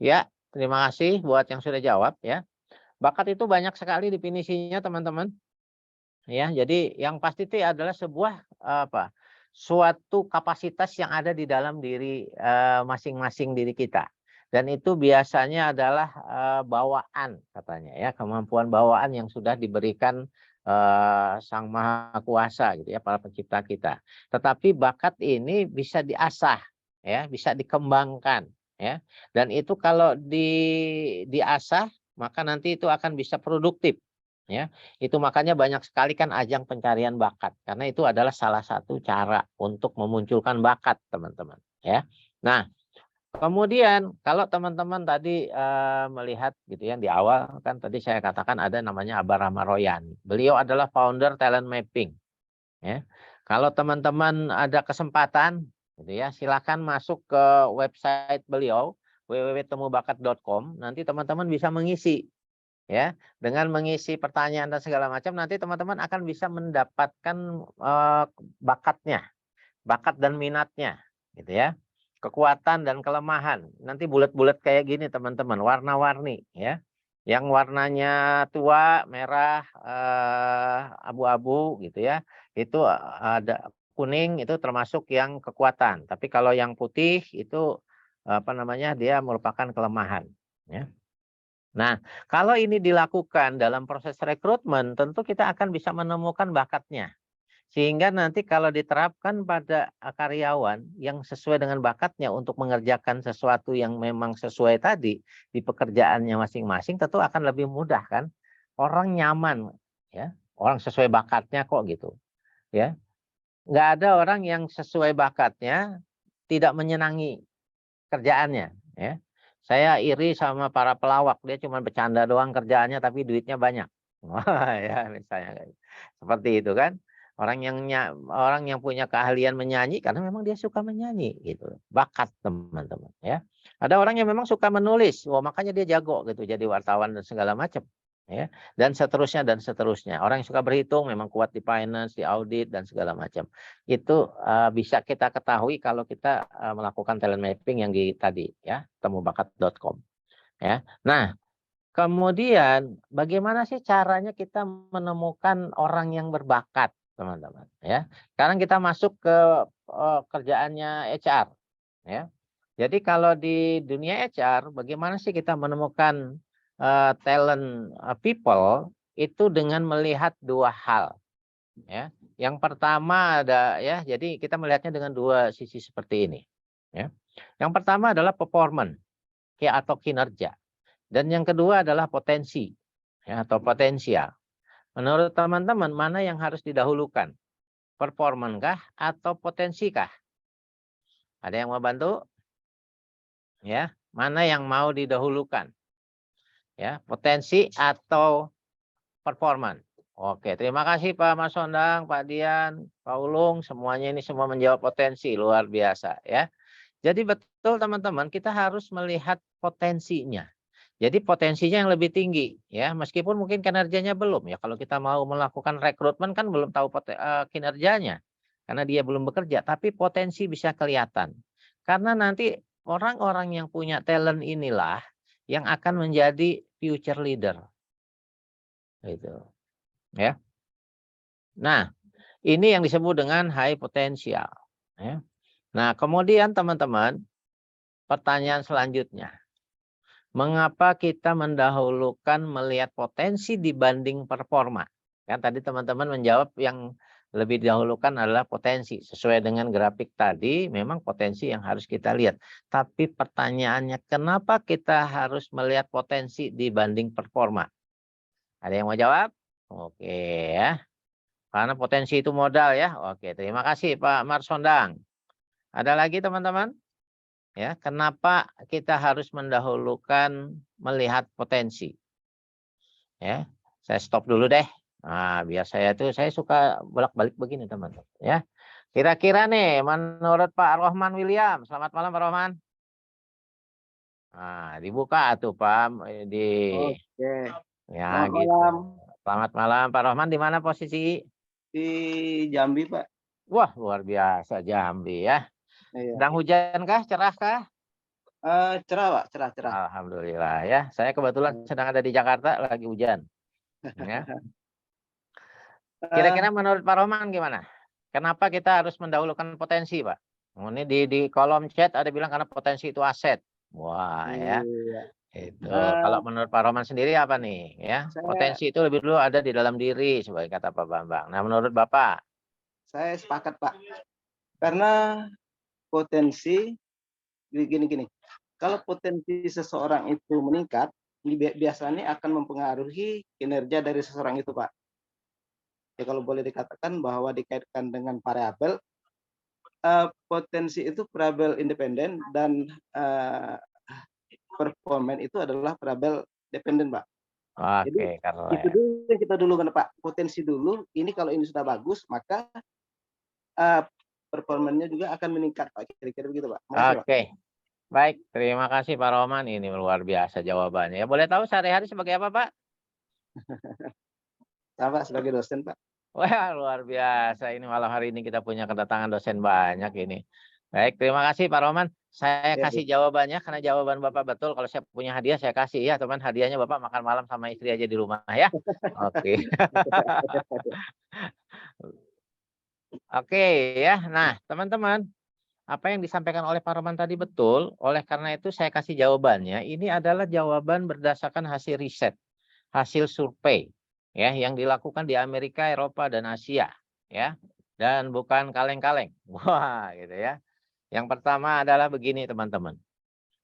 Ya, terima kasih buat yang sudah jawab ya. Bakat itu banyak sekali definisinya, teman-teman. Ya, jadi yang pasti itu adalah sebuah suatu kapasitas yang ada di dalam diri masing-masing diri kita. Dan itu biasanya adalah bawaan katanya ya, kemampuan bawaan yang sudah diberikan Sang Maha Kuasa gitu ya, para pencipta kita. Tetapi bakat ini bisa diasah ya, bisa dikembangkan ya. Dan itu kalau diasah maka nanti itu akan bisa produktif ya. Itu makanya banyak sekali kan ajang pencarian bakat, karena itu adalah salah satu cara untuk memunculkan bakat, teman-teman ya. Nah, kemudian kalau teman-teman tadi melihat gitu ya, di awal kan tadi saya katakan ada namanya Aba Rahmaroyani. Beliau adalah founder Talent Mapping ya. Kalau teman-teman ada kesempatan gitu ya, silakan masuk ke website beliau www.temubakat.com. Nanti teman-teman bisa mengisi ya, dengan mengisi pertanyaan dan segala macam, nanti teman-teman akan bisa mendapatkan bakatnya, bakat dan minatnya gitu ya, kekuatan dan kelemahan. Nanti bulat-bulat kayak gini teman-teman, warna-warni ya, yang warnanya tua, merah, abu-abu gitu ya, itu ada kuning, itu termasuk yang kekuatan. Tapi kalau yang putih itu apa namanya, dia merupakan kelemahan ya. Nah, kalau ini dilakukan dalam proses rekrutmen, tentu kita akan bisa menemukan bakatnya. Sehingga nanti kalau diterapkan pada karyawan yang sesuai dengan bakatnya untuk mengerjakan sesuatu yang memang sesuai tadi di pekerjaannya masing-masing, tentu akan lebih mudah kan. Orang nyaman ya, orang sesuai bakatnya kok gitu ya. Nggak ada orang yang sesuai bakatnya tidak menyenangi kerjaannya ya. Saya iri sama para pelawak, dia cuma bercanda doang kerjaannya tapi duitnya banyak. Wah, ya misalnya seperti itu kan. Orang yang punya keahlian menyanyi karena memang dia suka menyanyi gitu. Bakat, teman-teman ya. Ada orang yang memang suka menulis, wah makanya dia jago gitu jadi wartawan dan segala macam ya. Dan seterusnya dan seterusnya. Orang yang suka berhitung memang kuat di finance, di audit dan segala macam. Itu bisa kita ketahui kalau kita melakukan talent mapping yang tadi ya, temubakat.com ya. Nah, kemudian bagaimana sih caranya kita menemukan orang yang berbakat, teman-teman ya. Sekarang kita masuk ke kerjaannya HR ya. Jadi kalau di dunia HR bagaimana sih kita menemukan talent people itu dengan melihat dua hal ya. Yang pertama ada ya, jadi kita melihatnya dengan dua sisi seperti ini ya. Yang pertama adalah performance atau kinerja, dan yang kedua adalah potensi ya, atau potensial. Menurut teman-teman mana yang harus didahulukan, performance kah atau potensi kah? Ada yang mau bantu ya, mana yang mau didahulukan ya, potensi atau performance? Oke, terima kasih Pak Mas Sondang, Pak Dian, Pak Ulung, semuanya ini semua menjawab potensi, luar biasa ya. Jadi betul teman-teman, kita harus melihat potensinya. Jadi potensinya yang lebih tinggi ya, meskipun mungkin kinerjanya belum ya. Kalau kita mau melakukan rekrutmen kan belum tahu kinerjanya karena dia belum bekerja, tapi potensi bisa kelihatan. Karena nanti orang-orang yang punya talent inilah yang akan menjadi future leader. Gitu. Ya. Nah, ini yang disebut dengan high potential. Ya. Nah, kemudian teman-teman, pertanyaan selanjutnya, mengapa kita mendahulukan melihat potensi dibanding performa? Kan tadi teman-teman menjawab yang lebih didahulukan adalah potensi. Sesuai dengan grafik tadi, memang potensi yang harus kita lihat. Tapi pertanyaannya, kenapa kita harus melihat potensi dibanding performa? Ada yang mau jawab? Oke ya. Karena potensi itu modal ya. Oke, terima kasih Pak Marsondang. Ada lagi teman-teman? Ya, kenapa kita harus mendahulukan melihat potensi? Ya, saya stop dulu deh. Nah, biar saya suka bolak-balik begini teman-teman. Ya, Kira-kira nih, menurut Pak Rohman William, selamat malam Pak Rohman. Nah, dibuka tuh Pak di Oke, ya selamat gitu. malam Selamat malam Pak Rohman, di mana posisi? di Jambi, Pak. Wah, luar biasa Jambi ya. Iya. Sedang hujan kah? Cerah kah? Cerah, Pak, cerah. Alhamdulillah ya. Saya kebetulan sedang ada di Jakarta lagi hujan. Ya. Kira-kira menurut Pak Rohman gimana? Kenapa kita harus mendahulukan potensi, Pak? Ini di kolom chat ada bilang karena potensi itu aset. Wah ya. Iya. Itu. Kalau menurut Pak Rohman sendiri apa nih? Ya, Saya- potensi itu lebih dulu ada di dalam diri sebagai kata Pak Bambang. Nah, menurut Bapak? Saya sepakat, Pak. Karena potensi gini. Kalau potensi seseorang itu meningkat, ini biasanya akan mempengaruhi kinerja dari seseorang itu, Pak. Ya, kalau boleh dikatakan bahwa dikaitkan dengan variabel, potensi itu variabel independen dan performan itu adalah variabel dependen, Pak. Oke, Itu keren. dulu yang kita dulu kan, Pak. Potensi dulu. Ini kalau ini sudah bagus, maka performanya juga akan meningkat, Pak. Kira-kira begitu, Pak. Makasih, Pak. Oke. Baik, terima kasih Pak Rohman. Ini luar biasa jawabannya. Ya, boleh tahu sehari-hari sebagai apa, Pak? Saya, Pak, sebagai dosen, Pak. Wah, luar biasa. Ini malam hari ini kita punya kedatangan dosen banyak ini. Baik, terima kasih Pak Rohman. Saya Ya, kasih jawabannya karena jawaban Bapak betul. Kalau saya punya hadiah saya kasih ya, teman. Hadiahnya Bapak makan malam sama istri aja di rumah ya. Oke. Oke ya. Nah, teman-teman, apa yang disampaikan oleh Pak Rohman tadi betul. Oleh karena itu saya kasih jawabannya. Ini adalah jawaban berdasarkan hasil riset, hasil survei ya yang dilakukan di Amerika, Eropa dan Asia ya. Dan bukan kaleng-kaleng. Wah, gitu ya. Yang pertama adalah begini, teman-teman.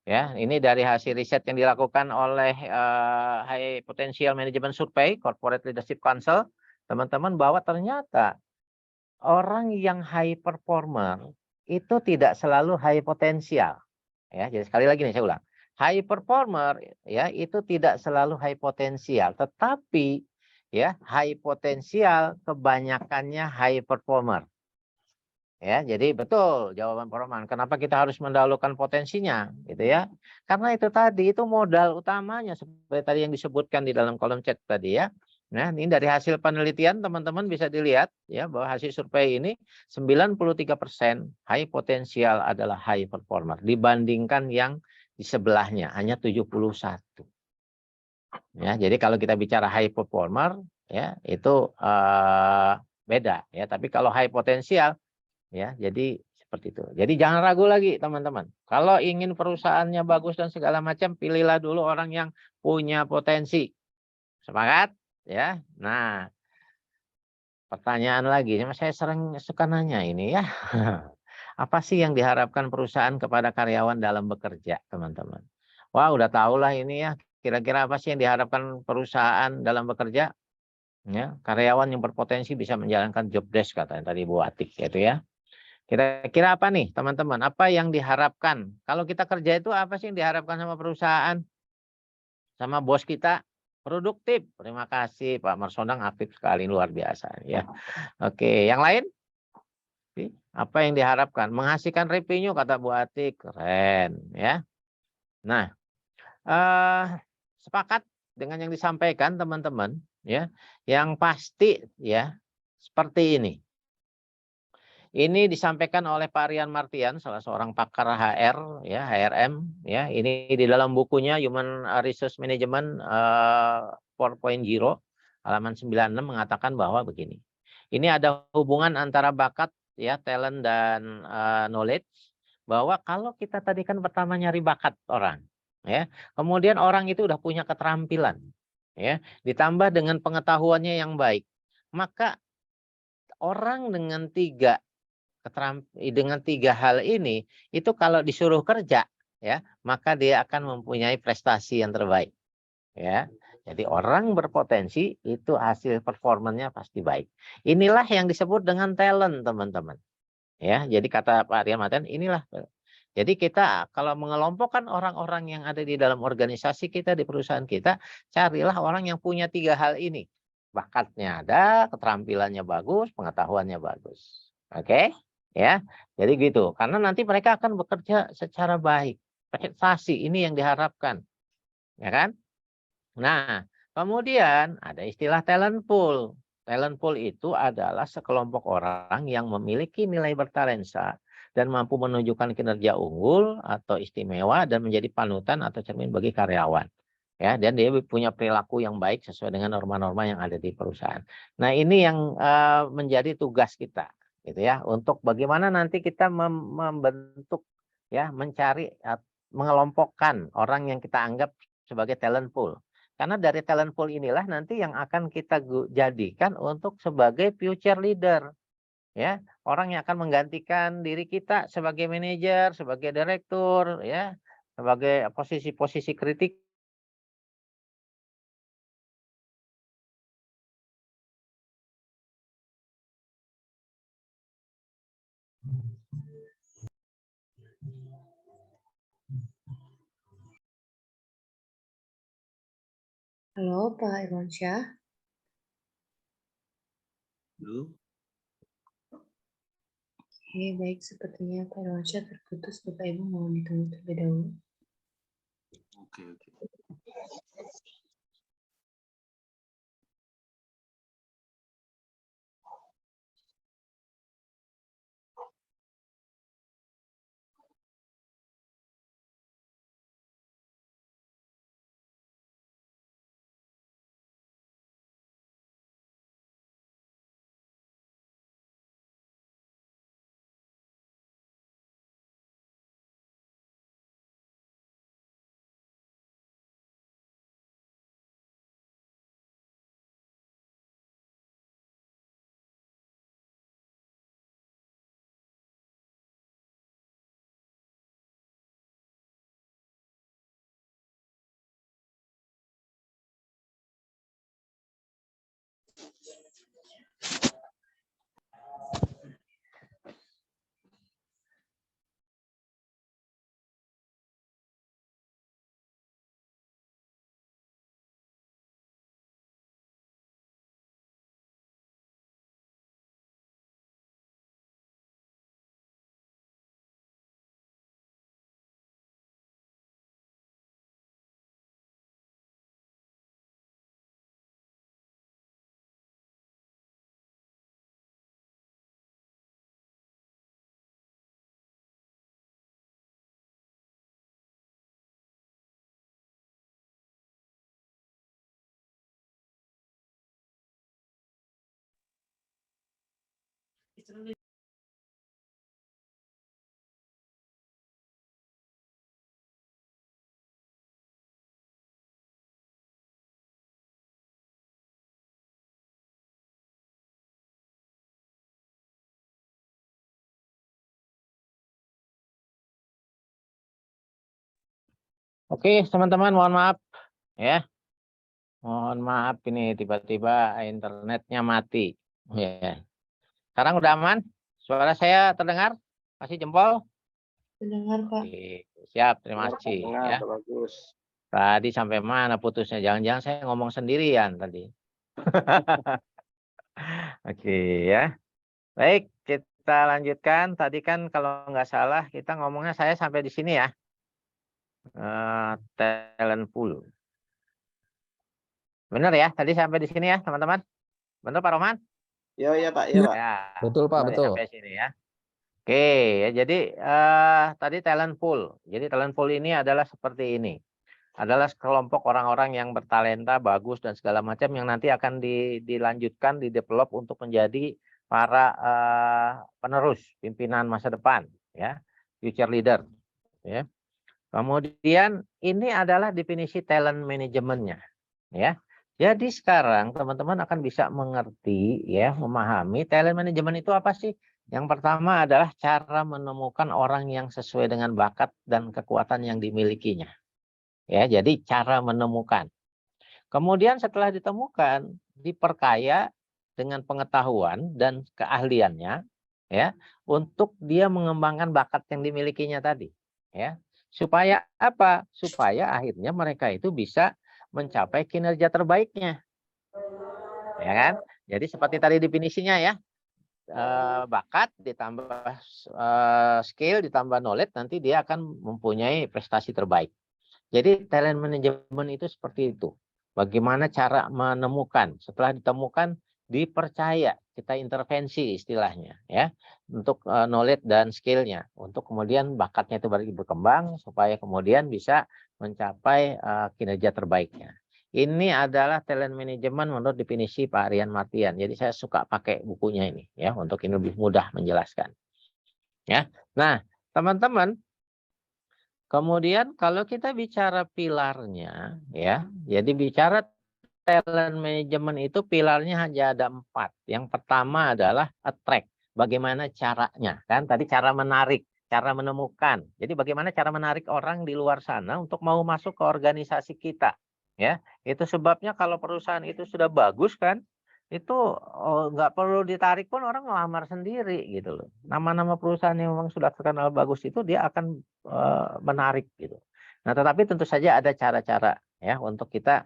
Ya, ini dari hasil riset yang dilakukan oleh High Potential Management Survey, Corporate Leadership Council, teman-teman, bahwa ternyata orang yang high performer itu tidak selalu high potensial. Ya, jadi sekali lagi nih saya ulang. High performer ya itu tidak selalu high potensial, tetapi ya high potensial kebanyakannya high performer. Ya, jadi betul jawaban Pak Rohman. Kenapa kita harus mendahulukan potensinya, gitu ya? Karena itu tadi itu modal utamanya seperti tadi yang disebutkan di dalam kolom chat tadi ya. Nah, ini dari hasil penelitian teman-teman bisa dilihat ya bahwa hasil survei ini 93% high potensial adalah high performer dibandingkan yang di sebelahnya hanya 71. Ya, jadi kalau kita bicara high performer ya itu beda ya, tapi kalau high potensial ya, jadi seperti itu. Jadi jangan ragu lagi teman-teman. Kalau ingin perusahaannya bagus dan segala macam, pilihlah dulu orang yang punya potensi. Sepakat? Ya. Nah, pertanyaan lagi, saya sering suka nanya ini ya. Apa sih yang diharapkan perusahaan kepada karyawan dalam bekerja, teman-teman? Wah, udah tahu lah ini ya. Kira-kira apa sih yang diharapkan perusahaan dalam bekerja? Ya, karyawan yang berpotensi bisa menjalankan job desk katanya tadi Bu Atik gitu ya. Kira-kira apa nih teman-teman? Apa yang diharapkan? Kalau kita kerja itu apa sih yang diharapkan sama perusahaan? Sama bos kita? Produktif. Terima kasih Pak Marsondang, aktif sekali, luar biasa ya. Oke, yang lain? Apa yang diharapkan? Menghasilkan revenue kata Bu Atik. Keren ya. Nah, sepakat dengan yang disampaikan teman-teman ya. Yang pasti ya seperti ini. Ini disampaikan oleh Pak Rian Martian, salah seorang pakar HR, ya HRM, ya. Ini di dalam bukunya Human Resource Management 4.0, halaman 96 mengatakan bahwa begini. Ini ada hubungan antara bakat, ya, talent dan knowledge. Bahwa kalau kita tadi kan pertama nyari bakat orang, ya, kemudian orang itu udah punya keterampilan, ya, ditambah dengan pengetahuannya yang baik, maka orang dengan tiga hal ini itu kalau disuruh kerja ya maka dia akan mempunyai prestasi yang terbaik ya. Jadi orang berpotensi itu hasil performanya pasti baik. Inilah yang disebut dengan talent teman-teman ya. Jadi kata Pak Rian Martian inilah. Jadi kita kalau mengelompokkan orang-orang yang ada di dalam organisasi kita di perusahaan kita, carilah orang yang punya tiga hal ini. Bakatnya ada, keterampilannya bagus, pengetahuannya bagus. Oke? Ya, jadi gitu. Karena nanti mereka akan bekerja secara baik. Prestasi ini yang diharapkan, ya kan? Nah, kemudian ada istilah talent pool. Talent pool itu adalah sekelompok orang yang memiliki nilai bertalenta dan mampu menunjukkan kinerja unggul atau istimewa dan menjadi panutan atau cermin bagi karyawan. Ya, dan dia punya perilaku yang baik sesuai dengan norma-norma yang ada di perusahaan. Nah, ini yang menjadi tugas kita, gitu ya, untuk bagaimana nanti kita membentuk, ya, mencari, mengelompokkan orang yang kita anggap sebagai talent pool. Karena dari talent pool inilah nanti yang akan kita jadikan untuk sebagai future leader, ya, orang yang akan menggantikan diri kita sebagai manajer, sebagai direktur, ya, sebagai posisi-posisi kritik. Halo Pak Irwansyah. Oke, baik, sepertinya Pak Irwansyah terputus. Bapak Ibu mohon ditunggu terlebih dahulu. Oke. Oke, teman-teman, mohon maaf, ya. Mohon maaf ini tiba-tiba internetnya mati. Ya. Sekarang udah aman? Suara saya terdengar? Kasih jempol? Mendengar Pak. Oke, siap, terima kasih. Ya. Bagus. Tadi sampai mana putusnya? Jangan-jangan saya ngomong sendirian tadi. Oke, ya. Baik, kita lanjutkan. Tadi kan kalau nggak salah kita ngomongnya saya sampai di sini ya. Talent pool. Benar ya? Tadi sampai di sini ya, teman-teman. Benar Pak Roman? Iya Pak, iya Pak. Ya. Betul Pak, Boleh betul. sampai sini ya. Oke, ya jadi tadi talent pool. Jadi talent pool ini adalah seperti ini. Adalah kelompok orang-orang yang bertalenta, bagus dan segala macam yang nanti akan dilanjutkan, didevelop untuk menjadi para penerus pimpinan masa depan, ya, future leader, ya. Kemudian ini adalah definisi talent manajemennya, ya. Jadi sekarang teman-teman akan bisa mengerti, ya, memahami talent manajemen itu apa sih? Yang pertama adalah cara menemukan orang yang sesuai dengan bakat dan kekuatan yang dimilikinya. Ya, jadi cara menemukan. Kemudian setelah ditemukan, diperkaya dengan pengetahuan dan keahliannya, ya, untuk dia mengembangkan bakat yang dimilikinya tadi, ya. Supaya apa? Supaya akhirnya mereka itu bisa mencapai kinerja terbaiknya. Ya kan? Jadi seperti tadi definisinya ya. bakat ditambah skill ditambah knowledge, nanti dia akan mempunyai prestasi terbaik. Jadi talent management itu seperti itu. Bagaimana cara menemukan, setelah ditemukan dipercaya, kita intervensi istilahnya ya, untuk knowledge dan skillnya, untuk kemudian bakatnya itu berkembang supaya kemudian bisa mencapai kinerja terbaiknya. Ini adalah talent management menurut definisi Pak Rian Martian. Jadi saya suka pakai bukunya ini ya, untuk ini lebih mudah menjelaskan. Ya. Nah, teman-teman, kemudian kalau kita bicara pilarnya ya, jadi bicara talent management itu pilarnya hanya ada 4. Yang pertama adalah attract. Bagaimana caranya? Kan tadi cara menarik, cara menemukan. Jadi bagaimana cara menarik orang di luar sana untuk mau masuk ke organisasi kita. Ya, itu sebabnya kalau perusahaan itu sudah bagus kan, itu nggak perlu ditarik pun orang ngelamar sendiri gitu loh. Nama-nama perusahaan yang memang sudah terkenal bagus itu dia akan menarik gitu. Nah, tetapi tentu saja ada cara-cara ya untuk kita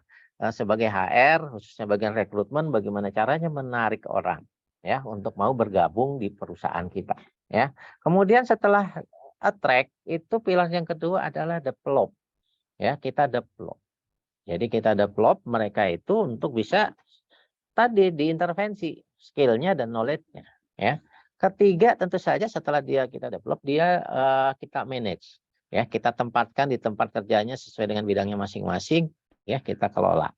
sebagai HR, khususnya bagian rekrutmen, bagaimana caranya menarik orang ya untuk mau bergabung di perusahaan kita ya. Kemudian setelah attract, itu pilar yang kedua adalah develop. Ya, kita develop. Jadi kita develop mereka itu untuk bisa tadi diintervensi skillnya dan knowledge-nya ya. Ketiga tentu saja setelah kita develop, kita manage ya, kita tempatkan di tempat kerjanya sesuai dengan bidangnya masing-masing ya, kita kelola.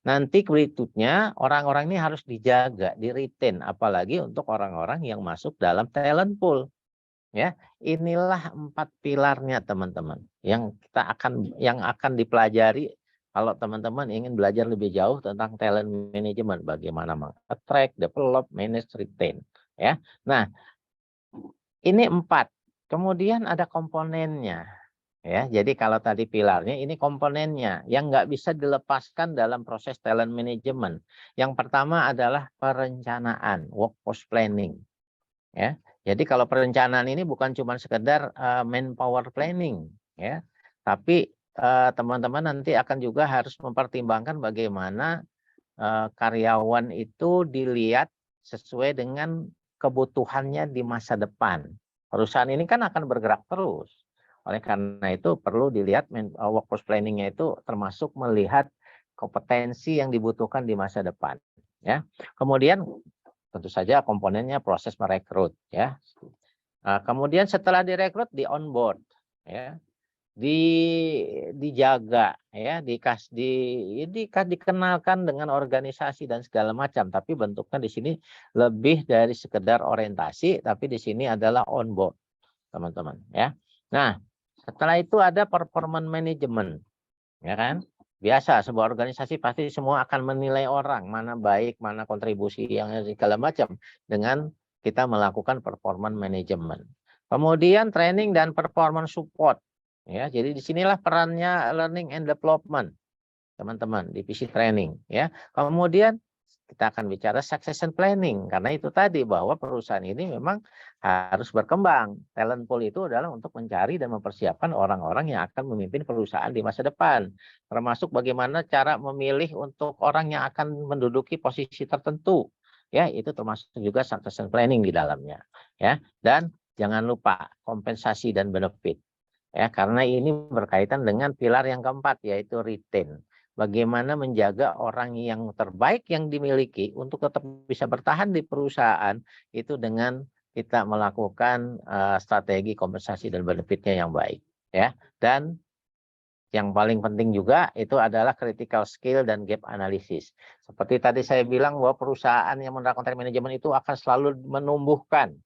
Nanti berikutnya orang-orang ini harus dijaga, di-retain, apalagi untuk orang-orang yang masuk dalam talent pool ya. Inilah 4 pilarnya teman-teman yang akan dipelajari kalau teman-teman ingin belajar lebih jauh tentang talent management, bagaimana meng-attract, develop, manage, retain ya. Nah, ini 4. Kemudian ada komponennya ya. Jadi kalau tadi pilarnya, ini komponennya yang nggak bisa dilepaskan dalam proses talent management. Yang pertama adalah perencanaan, workforce planning ya. Jadi kalau perencanaan ini bukan cuma sekedar manpower planning ya, tapi teman-teman nanti akan juga harus mempertimbangkan bagaimana karyawan itu dilihat sesuai dengan kebutuhannya di masa depan. Perusahaan ini kan akan bergerak terus. Oleh karena itu perlu dilihat workforce planning-nya itu termasuk melihat kompetensi yang dibutuhkan di masa depan. Ya. Kemudian tentu saja komponennya proses merekrut. Ya. Kemudian setelah direkrut di onboard. Ya. Dijaga ya, dikenalkan dengan organisasi dan segala macam, tapi bentuknya di sini lebih dari sekedar orientasi, tapi di sini adalah on board teman-teman ya. Nah, setelah itu ada performance management ya kan. Biasa sebuah organisasi pasti semua akan menilai orang mana baik, mana kontribusi yang segala macam dengan kita melakukan performance management. Kemudian training dan performance support. Ya, jadi disinilah perannya learning and development, teman-teman, divisi training. Ya, kemudian kita akan bicara succession planning karena itu tadi bahwa perusahaan ini memang harus berkembang. Talent pool itu adalah untuk mencari dan mempersiapkan orang-orang yang akan memimpin perusahaan di masa depan, termasuk bagaimana cara memilih untuk orang yang akan menduduki posisi tertentu. Ya, itu termasuk juga succession planning di dalamnya. Ya, dan jangan lupa kompensasi dan benefit. Ya, karena ini berkaitan dengan pilar yang keempat, yaitu retain. Bagaimana menjaga orang yang terbaik yang dimiliki untuk tetap bisa bertahan di perusahaan itu dengan kita melakukan strategi kompensasi dan benefitnya yang baik. Ya, dan yang paling penting juga itu adalah critical skill dan gap analysis. Seperti tadi saya bilang bahwa perusahaan yang menerapkan talent management itu akan selalu menumbuhkan.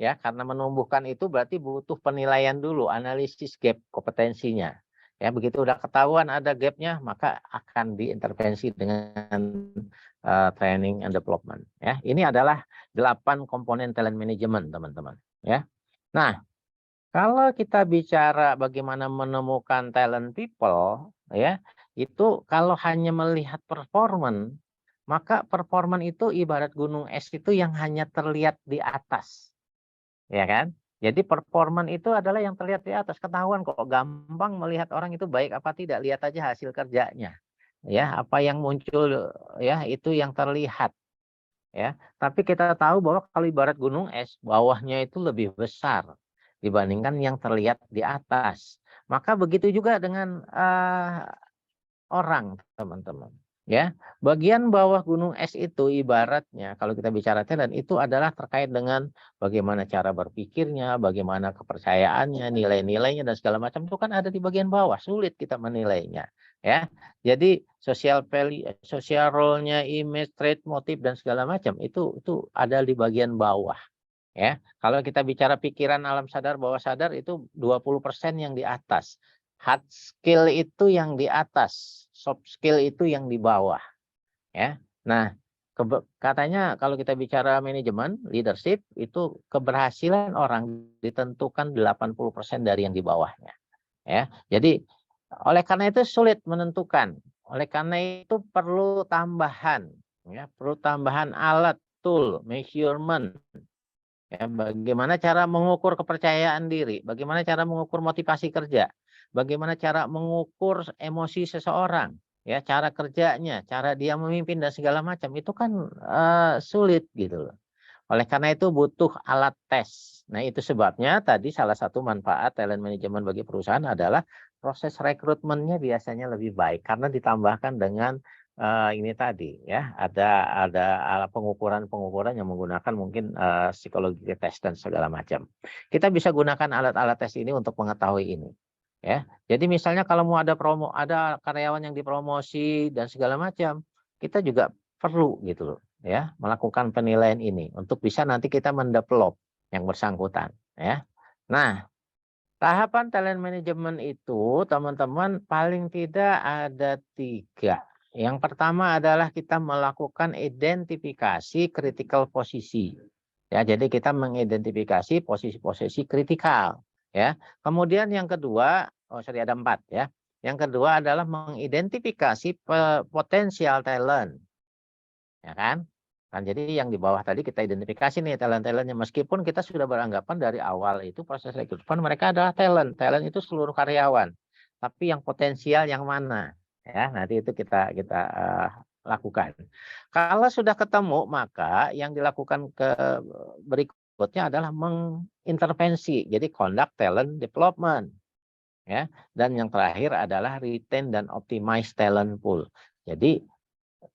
Ya, karena menumbuhkan itu berarti butuh penilaian dulu, analisis gap kompetensinya. Ya, begitu udah ketahuan ada gapnya, maka akan diintervensi dengan training and development. Ya, ini adalah 8 komponen talent management, teman-teman. Ya, nah kalau kita bicara bagaimana menemukan talent people, ya itu kalau hanya melihat performan, maka performan itu ibarat gunung es itu yang hanya terlihat di atas. Ya kan? Jadi performan itu adalah yang terlihat di atas, ketahuan kok, gampang melihat orang itu baik apa tidak, lihat aja hasil kerjanya. Ya, apa yang muncul ya itu yang terlihat. ya. Tapi kita tahu bahwa kalau ibarat gunung es, bawahnya itu lebih besar dibandingkan yang terlihat di atas. Maka begitu juga dengan orang, teman-teman. Ya, bagian bawah gunung es itu ibaratnya kalau kita bicara talent itu adalah terkait dengan bagaimana cara berpikirnya, bagaimana kepercayaannya, nilai-nilainya dan segala macam itu kan ada di bagian bawah, sulit kita menilainya, ya. Jadi social value, social role-nya, image, trait, motif dan segala macam itu ada di bagian bawah, ya. Kalau kita bicara pikiran, alam sadar, bawah sadar itu 20% yang di atas. Hard skill itu yang di atas, soft skill itu yang di bawah, ya. Nah, katanya kalau kita bicara manajemen, leadership itu keberhasilan orang ditentukan 80% dari yang di bawahnya, ya. Jadi oleh karena itu sulit menentukan. Oleh karena itu perlu tambahan, ya, perlu tambahan alat, tool, measurement. Ya, bagaimana cara mengukur kepercayaan diri, bagaimana cara mengukur motivasi kerja, bagaimana cara mengukur emosi seseorang, ya, cara kerjanya, cara dia memimpin dan segala macam itu kan sulit gitu loh. Oleh karena itu butuh alat tes. Nah, itu sebabnya tadi salah satu manfaat talent management bagi perusahaan adalah proses rekrutmennya biasanya lebih baik karena ditambahkan dengan ini tadi ya ada alat pengukuran yang menggunakan mungkin psikologi tes dan segala macam. Kita bisa gunakan alat-alat tes ini untuk mengetahui ini. Ya, jadi misalnya kalau mau ada karyawan yang dipromosi dan segala macam, kita juga perlu gitu loh, ya, melakukan penilaian ini untuk bisa nanti kita mendevelop yang bersangkutan, ya. Nah, tahapan talent management itu teman-teman paling tidak ada 3. Yang pertama adalah kita melakukan identifikasi critical posisi. Ya, jadi kita mengidentifikasi posisi-posisi kritikal. Ya, kemudian yang kedua, ada 4 ya. Yang kedua adalah mengidentifikasi potensial talent, ya kan? Kan jadi yang di bawah tadi kita identifikasi nih talent-talentnya meskipun kita sudah beranggapan dari awal itu proses rekrutmen mereka adalah talent. Talent itu seluruh karyawan. Tapi yang potensial yang mana? Ya, nanti itu kita lakukan. Kalau sudah ketemu maka yang dilakukan berikutnya adalah mengintervensi. Jadi conduct talent development. Ya, dan yang terakhir adalah retain dan optimize talent pool. Jadi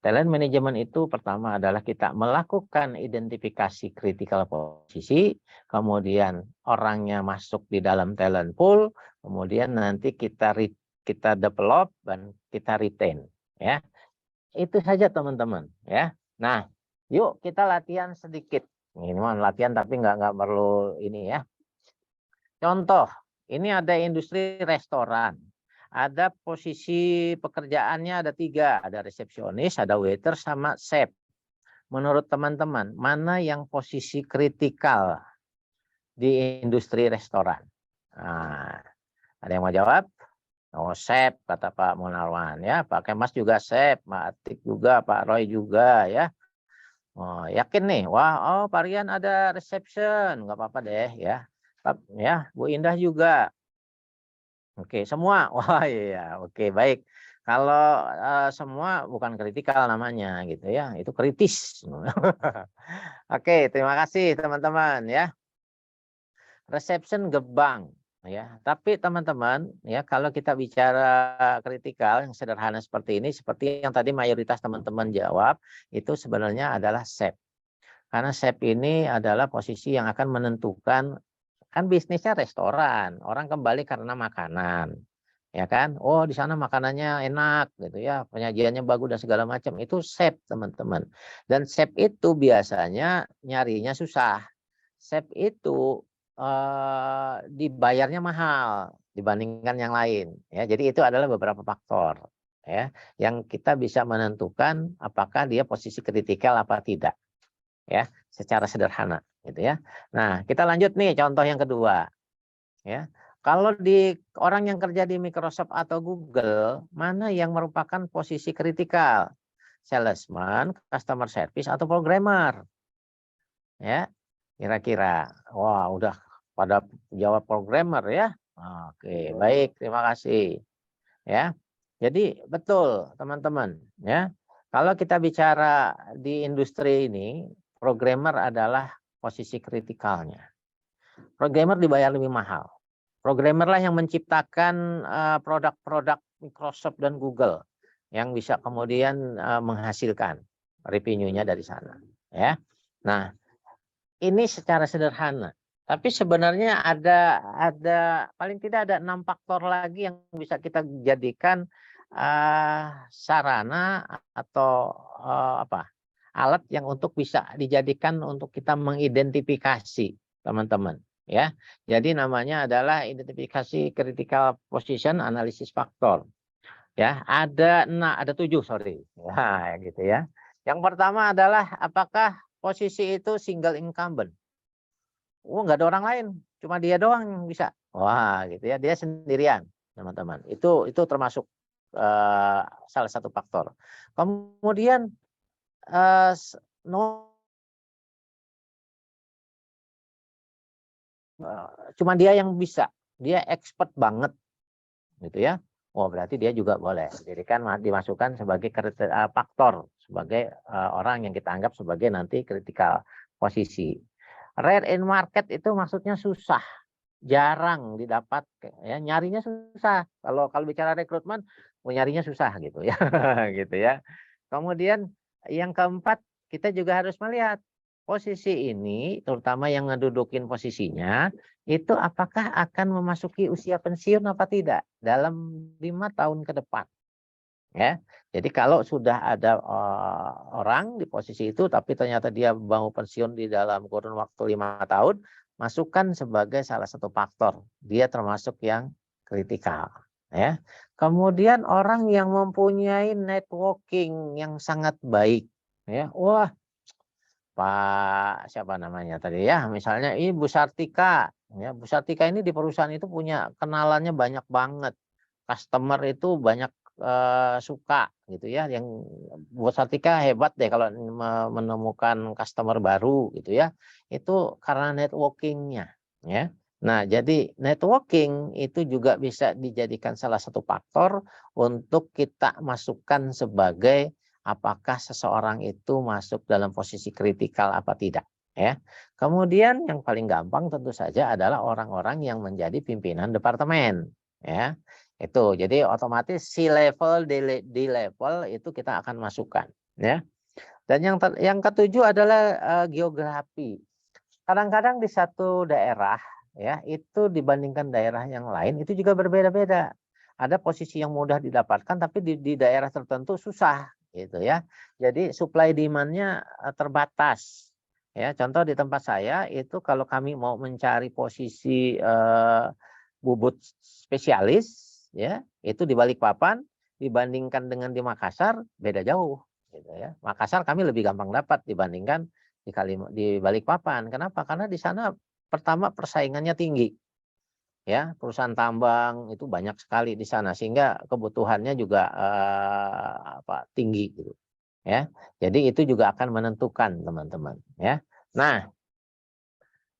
talent management itu pertama adalah kita melakukan identifikasi critical posisi, kemudian orangnya masuk di dalam talent pool, kemudian nanti kita develop dan kita retain, ya. Itu saja teman-teman, ya. Nah, yuk kita latihan sedikit. Ini mah latihan tapi nggak perlu ini ya. Contoh, ini ada industri restoran. Ada posisi pekerjaannya ada 3, ada resepsionis, ada waiter, sama chef. Menurut teman-teman, mana yang posisi kritikal di industri restoran? Nah, ada yang mau jawab? Oh, chef, kata Pak Munarwan ya. Pak Kemas juga chef, Pak Atik juga, Pak Roy juga ya. Oh, yakin nih? Wah, oh Pak Rian ada reception, nggak apa-apa deh ya. Ya, Bu Indah juga. Oke, semua. Wah, iya. Oke, baik. Kalau semua bukan kritikal namanya gitu ya. Itu kritis. Oke, terima kasih teman-teman ya. Reception Gebang ya. Tapi teman-teman ya, kalau kita bicara kritikal yang sederhana seperti ini, seperti yang tadi mayoritas teman-teman jawab, itu sebenarnya adalah chef. Karena chef ini adalah posisi yang akan menentukan. Kan bisnisnya restoran, orang kembali karena makanan, ya kan? Oh, di sana makanannya enak gitu ya, penyajiannya bagus dan segala macam. Itu chef teman-teman. Dan chef itu biasanya nyarinya susah. Chef itu dibayarnya mahal dibandingkan yang lain. Ya, jadi itu adalah beberapa faktor ya yang kita bisa menentukan apakah dia posisi kritikal apa tidak. Ya, secara sederhana gitu ya. Nah, kita lanjut nih contoh yang kedua. Ya. Kalau di orang yang kerja di Microsoft atau Google, mana yang merupakan posisi kritikal? Salesman, customer service atau programmer? Ya. Kira-kira. Wah, udah pada jawab programmer ya. Oke, baik, terima kasih. Ya. Jadi betul, teman-teman, ya. Kalau kita bicara di industri ini, programmer adalah posisi kritikalnya. Programmer dibayar lebih mahal. Programmer lah yang menciptakan produk-produk Microsoft dan Google yang bisa kemudian menghasilkan revenue-nya dari sana. Ya, nah ini secara sederhana. Tapi sebenarnya ada paling tidak ada 6 faktor lagi yang bisa kita jadikan sarana atau alat yang untuk bisa dijadikan untuk kita mengidentifikasi teman-teman. Ya, jadi namanya adalah identifikasi critical position analysis factor. Ya, ada 7 sorry. Ya, gitu ya. Yang pertama adalah apakah posisi itu single incumbent. Oh, nggak ada orang lain, cuma dia doang yang bisa. Wah, gitu ya, dia sendirian, teman-teman. Itu termasuk salah satu faktor. Kemudian cuma dia yang bisa, dia expert banget, gitu ya. Oh, berarti dia juga boleh dimasukkan sebagai faktor, sebagai orang yang kita anggap sebagai nanti critical posisi. Rare in market itu maksudnya susah, jarang didapat, ya nyarinya susah. Kalau bicara rekrutmen, nyarinya susah gitu ya, gitu ya. Kemudian yang keempat, kita juga harus melihat posisi ini, terutama yang ngedudukin posisinya, itu apakah akan memasuki usia pensiun apa tidak dalam 5 tahun ke depan. Ya, jadi kalau sudah ada orang di posisi itu, tapi ternyata dia mau pensiun di dalam kurun waktu 5 tahun, masukkan sebagai salah satu faktor. Dia termasuk yang kritikal. Ya, kemudian orang yang mempunyai networking yang sangat baik. Ya, wah, Pak siapa namanya tadi ya, misalnya ini Bu Sartika. Ya, Bu Sartika ini di perusahaan itu punya kenalannya banyak banget. Customer itu banyak suka gitu ya, yang Bu Sartika hebat deh kalau menemukan customer baru gitu ya, itu karena networkingnya ya. Nah, jadi networking itu juga bisa dijadikan salah satu faktor untuk kita masukkan sebagai apakah seseorang itu masuk dalam posisi kritikal apa tidak ya. Kemudian yang paling gampang tentu saja adalah orang-orang yang menjadi pimpinan departemen ya. Itu jadi otomatis C-level, D-level itu kita akan masukkan ya. Dan yang ketujuh adalah geografi. Kadang-kadang di satu daerah ya, itu dibandingkan daerah yang lain itu juga berbeda-beda. Ada posisi yang mudah didapatkan tapi di daerah tertentu susah gitu ya. Jadi supply demand-nya terbatas. Ya, contoh di tempat saya itu kalau kami mau mencari posisi bubut spesialis ya, itu di Balikpapan dibandingkan dengan di Makassar beda jauh gitu ya. Makassar kami lebih gampang dapat dibandingkan di Balikpapan. Kenapa? Karena di sana pertama persaingannya tinggi. Ya, perusahaan tambang itu banyak sekali di sana sehingga kebutuhannya juga tinggi gitu. Ya. Jadi itu juga akan menentukan teman-teman ya. Nah,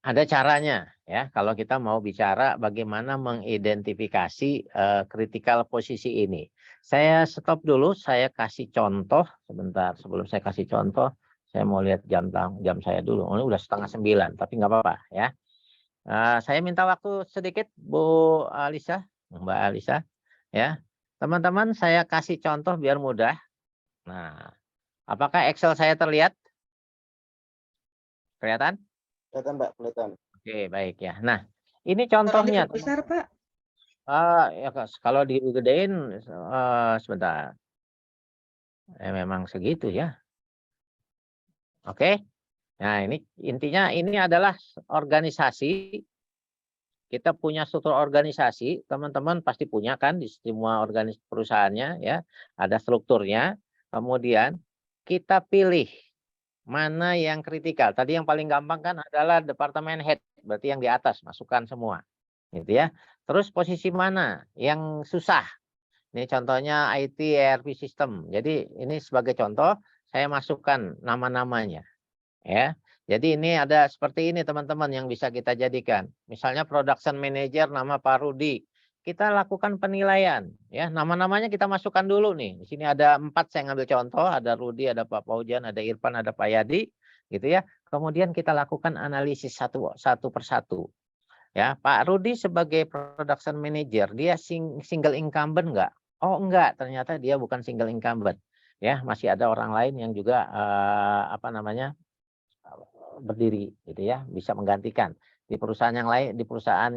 ada caranya ya kalau kita mau bicara bagaimana mengidentifikasi critical posisi ini. Saya stop dulu, saya kasih contoh sebentar. Sebelum saya kasih contoh, saya mau lihat jam saya dulu. Ini udah 8:30, tapi nggak apa-apa ya. Saya minta waktu sedikit Bu Alisa, Mbak Alisa ya. Teman-teman, saya kasih contoh biar mudah. Nah, apakah Excel saya terlihat? Kelihatan? Kelihatan, Mbak, kelihatan. Oke, baik ya. Nah, ini contohnya. Besar, Pak. Ya kalau digedein sebentar. Memang segitu ya. Oke. Nah, ini intinya ini adalah organisasi. Kita punya struktur organisasi, teman-teman pasti punya kan di semua organisasi perusahaannya ya, ada strukturnya. Kemudian kita pilih mana yang kritikal. Tadi yang paling gampang kan adalah departemen head, berarti yang di atas masukkan semua. Gitu ya. Terus posisi mana yang susah? Ini contohnya IT ERP system. Jadi ini sebagai contoh saya masukkan nama-namanya. Ya. Jadi ini ada seperti ini teman-teman yang bisa kita jadikan. Misalnya production manager nama Pak Rudi. kita lakukan penilaian ya. Nama-namanya kita masukkan dulu nih. Di sini ada 4 saya ngambil contoh, ada Rudi, ada Pak Paujan, ada Irfan, ada Pak Yadi gitu ya. Kemudian kita lakukan analisis satu persatu. Ya, Pak Rudi sebagai production manager, dia single incumbent enggak? Oh, enggak, ternyata dia bukan single incumbent. Ya, masih ada orang lain yang juga berdiri gitu ya, bisa menggantikan. Di perusahaan yang lain, di perusahaan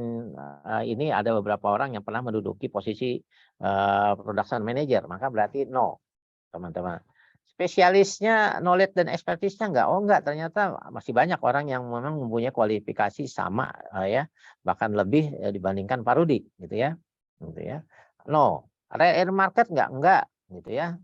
ini ada beberapa orang yang pernah menduduki posisi production manager, maka berarti no, teman-teman. Spesialisnya, knowledge dan expertise-nya enggak? Oh enggak, ternyata masih banyak orang yang memang mempunyai kualifikasi sama ya, bahkan lebih dibandingkan Pak Rudi gitu ya. Gitu ya. No, air market enggak gitu ya.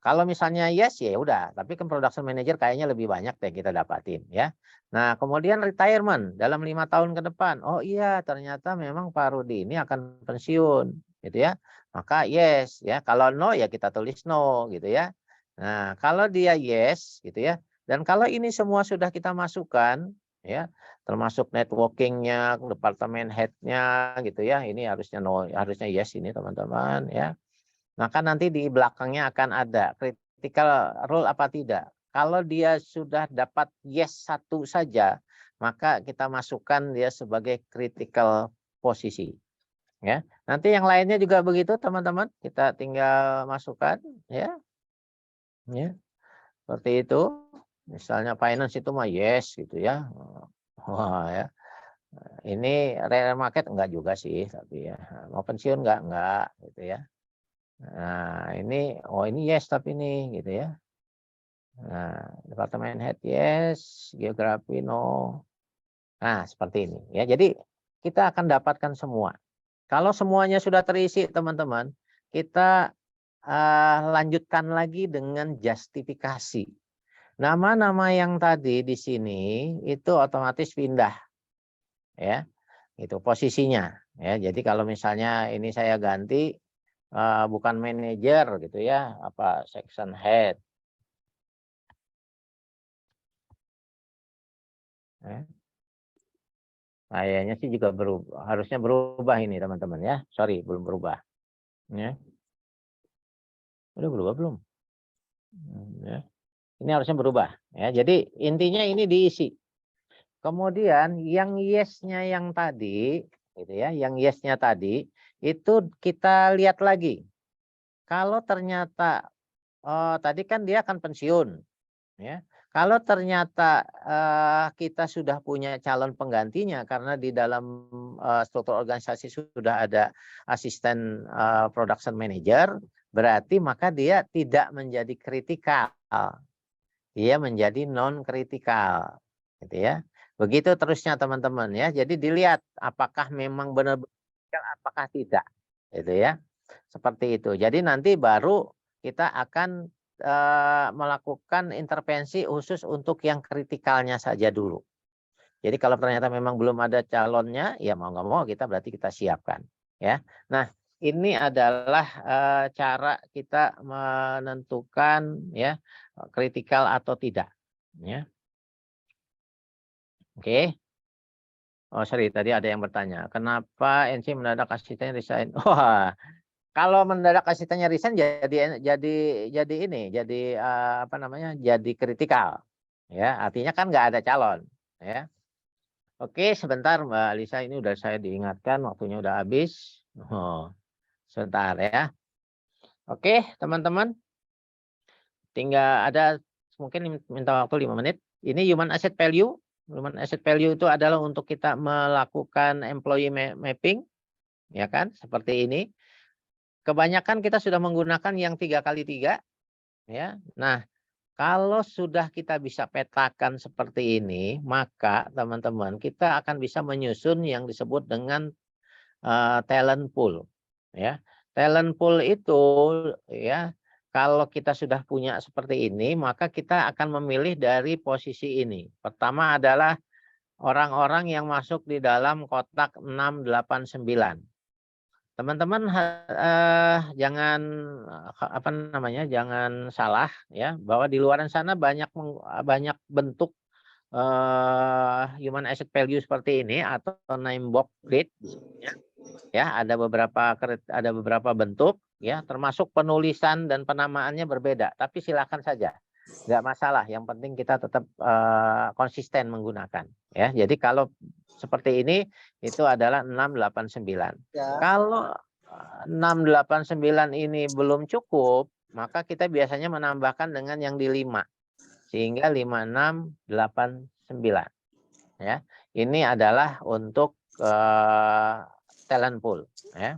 Kalau misalnya yes ya udah, tapi kan production manager kayaknya lebih banyak deh kita dapatin ya. Nah, kemudian retirement dalam 5 tahun ke depan. Oh iya, ternyata memang Pak Rudi ini akan pensiun gitu ya. Maka yes ya, kalau no ya kita tulis no gitu ya. Nah, kalau dia yes gitu ya. Dan kalau ini semua sudah kita masukkan ya, termasuk networkingnya, departemen head-nya gitu ya. Ini harusnya no, harusnya yes ini teman-teman ya. Maka nanti di belakangnya akan ada critical role apa tidak. Kalau dia sudah dapat yes 1 saja, maka kita masukkan dia sebagai critical posisi. Ya, nanti yang lainnya juga begitu teman-teman. Kita tinggal masukkan ya. Ya. Seperti itu. Misalnya finance itu mah yes gitu ya. Wah ya. Ini real market enggak juga sih, tapi ya. Mau pensiun enggak gitu ya. Nah, ini oh ini yes tapi ini gitu ya. Nah, departemen head yes, geografi no. Nah, seperti ini ya. Jadi kita akan dapatkan semua. Kalau semuanya sudah terisi, teman-teman, kita lanjutkan lagi dengan justifikasi. Nama-nama yang tadi di sini itu otomatis pindah ya. Itu posisinya ya. Jadi kalau misalnya ini saya ganti bukan manajer gitu ya, apa section head. Kayaknya sih juga berubah, harusnya berubah ini teman-teman ya. Sorry, belum berubah. Ya. Udah berubah belum? Ya. Ini harusnya berubah ya. Jadi intinya ini diisi. Kemudian yang yes-nya yang tadi, gitu ya, yang yes-nya tadi itu kita lihat lagi. Kalau ternyata tadi kan dia akan pensiun, ya. Kalau ternyata kita sudah punya calon penggantinya karena di dalam struktur organisasi sudah ada asisten production manager, berarti maka dia tidak menjadi kritikal, dia menjadi non kritikal, gitu ya. Begitu terusnya teman-teman ya. Jadi dilihat apakah memang benar-benar apakah tidak, gitu ya. Seperti itu. Jadi nanti baru kita akan melakukan intervensi khusus untuk yang kritikalnya saja dulu. Jadi kalau ternyata memang belum ada calonnya, ya mau nggak mau kita berarti kita siapkan. Ya. Nah, ini adalah cara kita menentukan ya kritikal atau tidak. Ya. Oke. Oh sorry, tadi ada yang bertanya, kenapa NC mendadak asistennya resign? Wah, kalau mendadak asistennya resign jadi ini, jadi apa namanya? Jadi kritikal. Ya, artinya kan nggak ada calon, ya. Oke, sebentar Mbak Lisa, ini udah saya diingatkan waktunya udah habis. Oh, sebentar ya. Oke, teman-teman. Tinggal ada mungkin minta waktu 5 menit. Ini human asset value. Human asset value itu adalah untuk kita melakukan employee mapping, ya kan? Seperti ini. Kebanyakan kita sudah menggunakan yang 3x3, ya. Nah, kalau sudah kita bisa petakan seperti ini, maka teman-teman kita akan bisa menyusun yang disebut dengan talent pool, ya. Talent pool itu, ya, kalau kita sudah punya seperti ini, maka kita akan memilih dari posisi ini. Pertama adalah orang-orang yang masuk di dalam kotak 6, 8, 9. Teman-teman jangan apa namanya, jangan salah ya, bahwa di luaran sana banyak bentuk human asset value seperti ini atau name box grid ya. Ya, ada beberapa bentuk ya, termasuk penulisan dan penamaannya berbeda, tapi silakan saja. Nggak masalah, yang penting kita tetap konsisten menggunakan ya. Jadi kalau seperti ini itu adalah 689. Ya. Kalau 689 ini belum cukup, maka kita biasanya menambahkan dengan yang di 5 sehingga 5689 ya. Ini adalah untuk talent pool ya.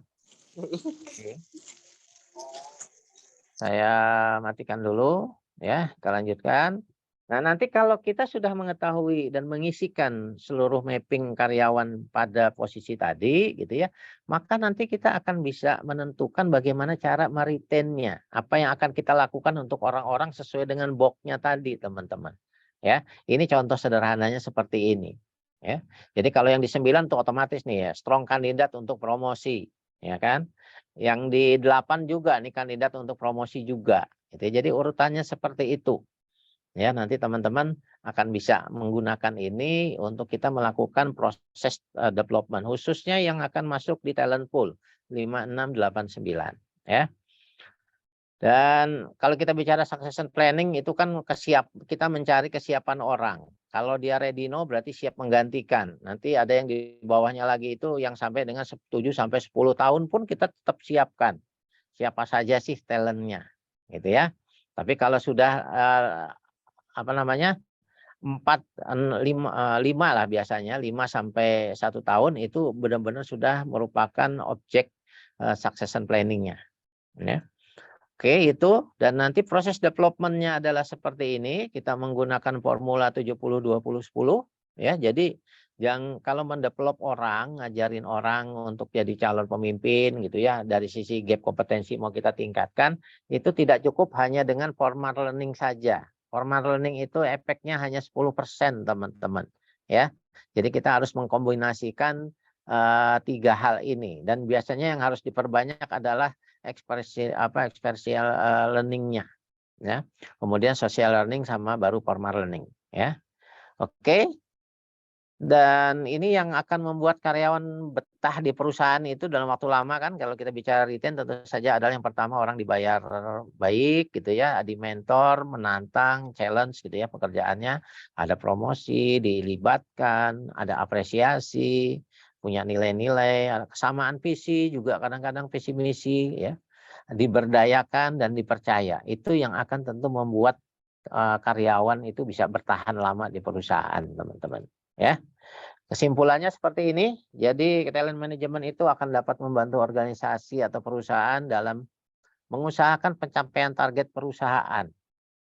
Oke. Saya matikan dulu ya, kita lanjutkan. Nah, nanti kalau kita sudah mengetahui dan mengisikan seluruh mapping karyawan pada posisi tadi gitu ya, maka nanti kita akan bisa menentukan bagaimana cara meretainnya. Apa yang akan kita lakukan untuk orang-orang sesuai dengan box-nya tadi, teman-teman. Ya, ini contoh sederhananya seperti ini. Ya. Jadi kalau yang di 9 tuh otomatis nih ya, strong kandidat untuk promosi, ya kan? Yang di 8 juga nih kandidat untuk promosi juga. Gitu. Jadi urutannya seperti itu. Ya, nanti teman-teman akan bisa menggunakan ini untuk kita melakukan proses development khususnya yang akan masuk di talent pool 5689 ya. Dan kalau kita bicara succession planning itu kan kita mencari kesiapan orang. Kalau dia ready no berarti siap menggantikan. Nanti ada yang di bawahnya lagi itu yang sampai dengan 7 sampai 10 tahun pun kita tetap siapkan. Siapa saja sih talentnya gitu ya. Tapi kalau sudah 5 lah biasanya, 5 sampai 1 tahun itu benar-benar sudah merupakan objek succession planning-nya ya. Oke, itu dan nanti proses development-nya adalah seperti ini, kita menggunakan formula 70-20-10 ya. Jadi kalau mendevelop orang, ngajarin orang untuk jadi calon pemimpin gitu ya, dari sisi gap kompetensi mau kita tingkatkan, itu tidak cukup hanya dengan formal learning saja. Formal learning itu efeknya hanya 10%, teman-teman ya. Jadi kita harus mengkombinasikan 3 hal ini dan biasanya yang harus diperbanyak adalah experiential learning-nya ya. Kemudian social learning sama baru formal learning ya. Oke. Dan ini yang akan membuat karyawan betah di perusahaan itu dalam waktu lama kan. Kalau kita bicara retain tentu saja adalah yang pertama orang dibayar baik gitu ya, di mentor, menantang, challenge gitu ya pekerjaannya, ada promosi, dilibatkan, ada apresiasi, punya nilai-nilai, ada kesamaan visi juga kadang-kadang visi misi ya, diberdayakan dan dipercaya. Itu yang akan tentu membuat karyawan itu bisa bertahan lama di perusahaan, teman-teman. Ya, kesimpulannya seperti ini. Jadi talent management itu akan dapat membantu organisasi atau perusahaan dalam mengusahakan pencapaian target perusahaan.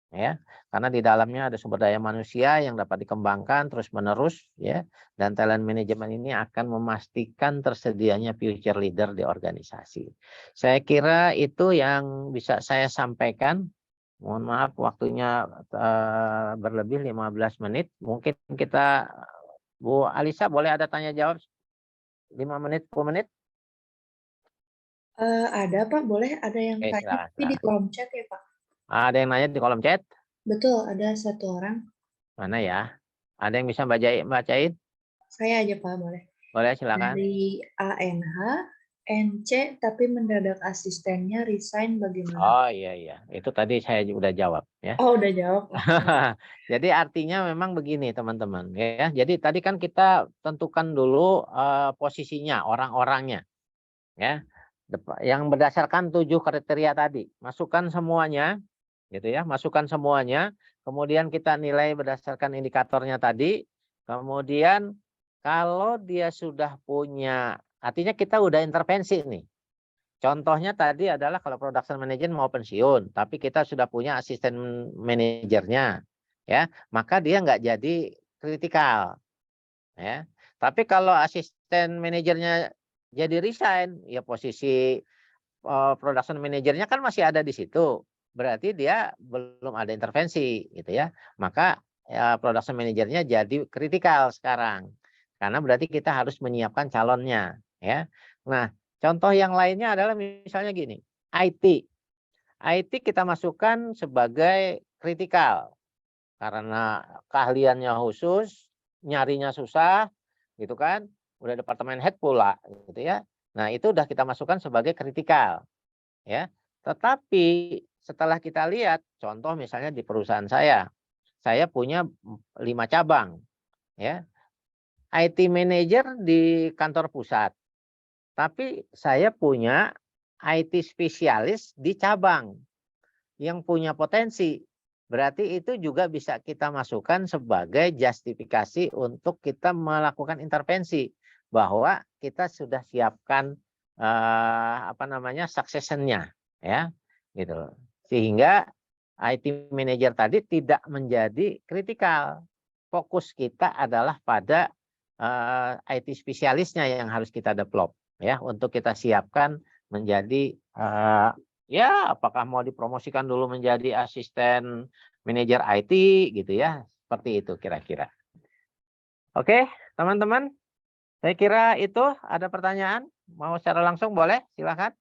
Ya, karena di dalamnya ada sumber daya manusia yang dapat dikembangkan terus-menerus ya, dan talent management ini akan memastikan tersedianya future leader di organisasi. Saya kira itu yang bisa saya sampaikan. Mohon maaf waktunya berlebih 15 menit. Mungkin kita Bu Alisa boleh ada tanya jawab 5 menit, 10 menit? Ada Pak, boleh ada yang Oke, tanya tapi di silakan. kolom chat ya Pak. Ada yang nanya di kolom chat? Betul, ada 1 orang. Mana ya? Ada yang bisa bacain? Saya aja Pak, boleh. Boleh, silakan. Dari ANH, NC tapi mendadak asistennya resign bagaimana? Oh iya, itu tadi saya udah jawab ya. Oh, udah jawab. Jadi artinya memang begini teman-teman ya. Jadi tadi kan kita tentukan dulu posisinya, orang-orangnya ya. Yang berdasarkan 7 kriteria tadi, masukkan semuanya gitu ya, masukkan semuanya, kemudian kita nilai berdasarkan indikatornya tadi, kemudian kalau dia sudah punya, artinya kita udah intervensi nih. Contohnya tadi adalah kalau production manager mau pensiun, tapi kita sudah punya asisten manajernya, ya, maka dia nggak jadi kritikal, ya. Tapi kalau asisten manajernya jadi resign, ya posisi production manajernya kan masih ada di situ, berarti dia belum ada intervensi, gitu ya. Maka ya, production manajernya jadi kritikal sekarang, karena berarti kita harus menyiapkan calonnya, ya. Nah, contoh yang lainnya adalah misalnya gini, IT kita masukkan sebagai kritikal karena keahliannya khusus, nyarinya susah, gitu kan? Udah departemen head pula, gitu ya. Nah, itu udah kita masukkan sebagai kritikal, ya. Tetapi setelah kita lihat, contoh misalnya di perusahaan saya punya 5 cabang, ya. IT manager di kantor pusat, tapi saya punya IT spesialis di cabang yang punya potensi. Berarti itu juga bisa kita masukkan sebagai justifikasi untuk kita melakukan intervensi bahwa kita sudah siapkan succession-nya, ya, gitu. Sehingga IT manager tadi tidak menjadi kritikal. Fokus kita adalah pada IT spesialisnya yang harus kita develop, ya, untuk kita siapkan menjadi ya, apakah mau dipromosikan dulu menjadi asisten manajer IT gitu ya. Seperti itu kira-kira. Oke, teman-teman. Saya kira itu ada pertanyaan. Mau secara langsung boleh? Silakan.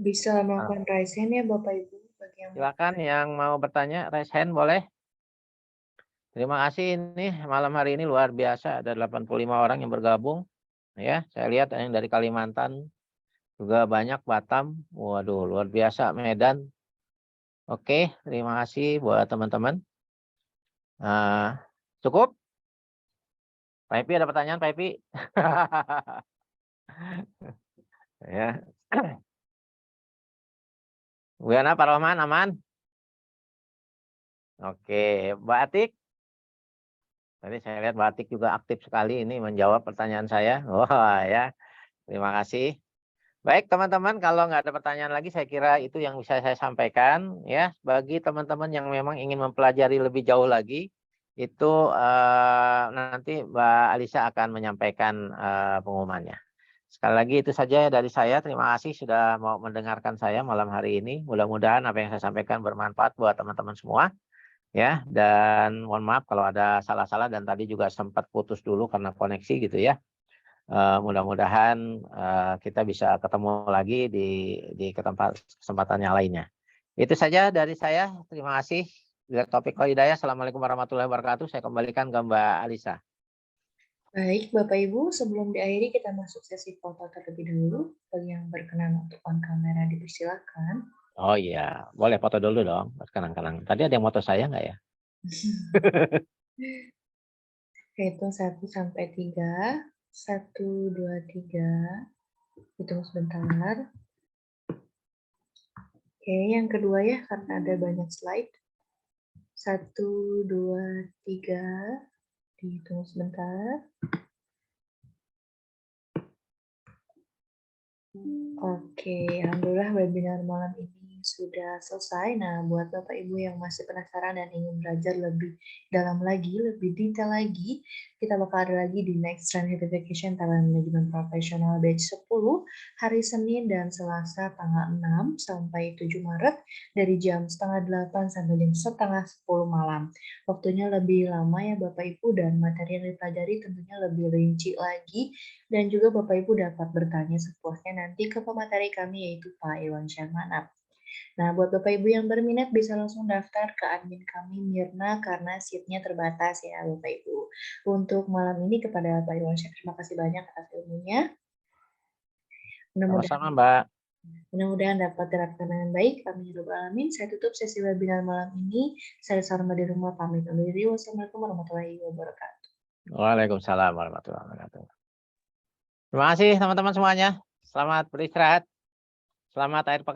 Bisa melakukan raise hand ya Bapak Ibu. Bagi yang Silakan yang mau bertanya, raise hand boleh. Terima kasih, ini malam hari ini luar biasa, ada 85 orang yang bergabung. Ya, saya lihat yang dari Kalimantan juga banyak, Batam. Waduh, luar biasa, Medan. Oke, terima kasih buat teman-teman. Cukup? Pak Epi ada pertanyaan, Pak Epi? Ya. Bu Yana, Pak Rohman, aman? Oke, Mbak Atik. Tadi saya lihat Mbak Atik juga aktif sekali ini menjawab pertanyaan saya. Wah, ya. Terima kasih. Baik, teman-teman, kalau nggak ada pertanyaan lagi, saya kira itu yang bisa saya sampaikan. Ya, bagi teman-teman yang memang ingin mempelajari lebih jauh lagi, itu nanti Mbak Alisa akan menyampaikan pengumumannya. Sekali lagi itu saja dari saya. Terima kasih sudah mau mendengarkan saya malam hari ini. Mudah-mudahan apa yang saya sampaikan bermanfaat buat teman-teman semua. Ya, dan mohon maaf kalau ada salah-salah dan tadi juga sempat putus dulu karena koneksi gitu ya. Mudah-mudahan kita bisa ketemu lagi di kesempatan yang lainnya. Itu saja dari saya. Terima kasih. Direktur Taufiq Hidayah. Assalamualaikum warahmatullahi wabarakatuh. Saya kembalikan ke Mbak Alisa. Baik, Bapak Ibu, sebelum diakhiri kita masuk sesi foto terlebih dahulu. Bagi yang berkenan untuk on kamera dipersilakan. Oh iya, boleh foto dulu dong, kenang-kenang. Tadi ada yang foto saya nggak ya? Hitung 1 sampai 3. 1, 2, 3. Hitung sebentar. Oke, yang kedua ya, karena ada banyak slide. 1, 2, 3. Dihitung sebentar. Oke, alhamdulillah webinar malam ini sudah selesai. Nah, buat Bapak Ibu yang masih penasaran dan ingin belajar lebih dalam lagi, lebih detail lagi, kita bakal ada lagi di Next Trend Certification Talent Management Professional Batch 10 hari Senin dan Selasa tanggal 6 sampai 7 Maret dari jam setengah 8 sampai jam setengah 10 malam. Waktunya lebih lama ya Bapak Ibu dan materi yang dipelajari tentunya lebih rinci lagi dan juga Bapak Ibu dapat bertanya sepuasnya nanti ke pemateri kami yaitu Pak Iwan Syahmanap. Nah, buat Bapak Ibu yang berminat bisa langsung daftar ke admin kami Mirna karena seatnya terbatas ya Bapak Ibu. Untuk malam ini kepada Pak Iwan Syah, terima kasih banyak atas ilmunya. Sama-sama Mbak. Mudah-mudahan dapat terapkan dengan baik. Amin ya rabbal alamin. Saya tutup sesi webinar malam ini. Saya Sarma di rumah pamit undur diri. Wassalamualaikum warahmatullahi wabarakatuh. Waalaikumsalam warahmatullahi wabarakatuh. Terima kasih teman-teman semuanya. Selamat beristirahat. Selamat akhir pekan.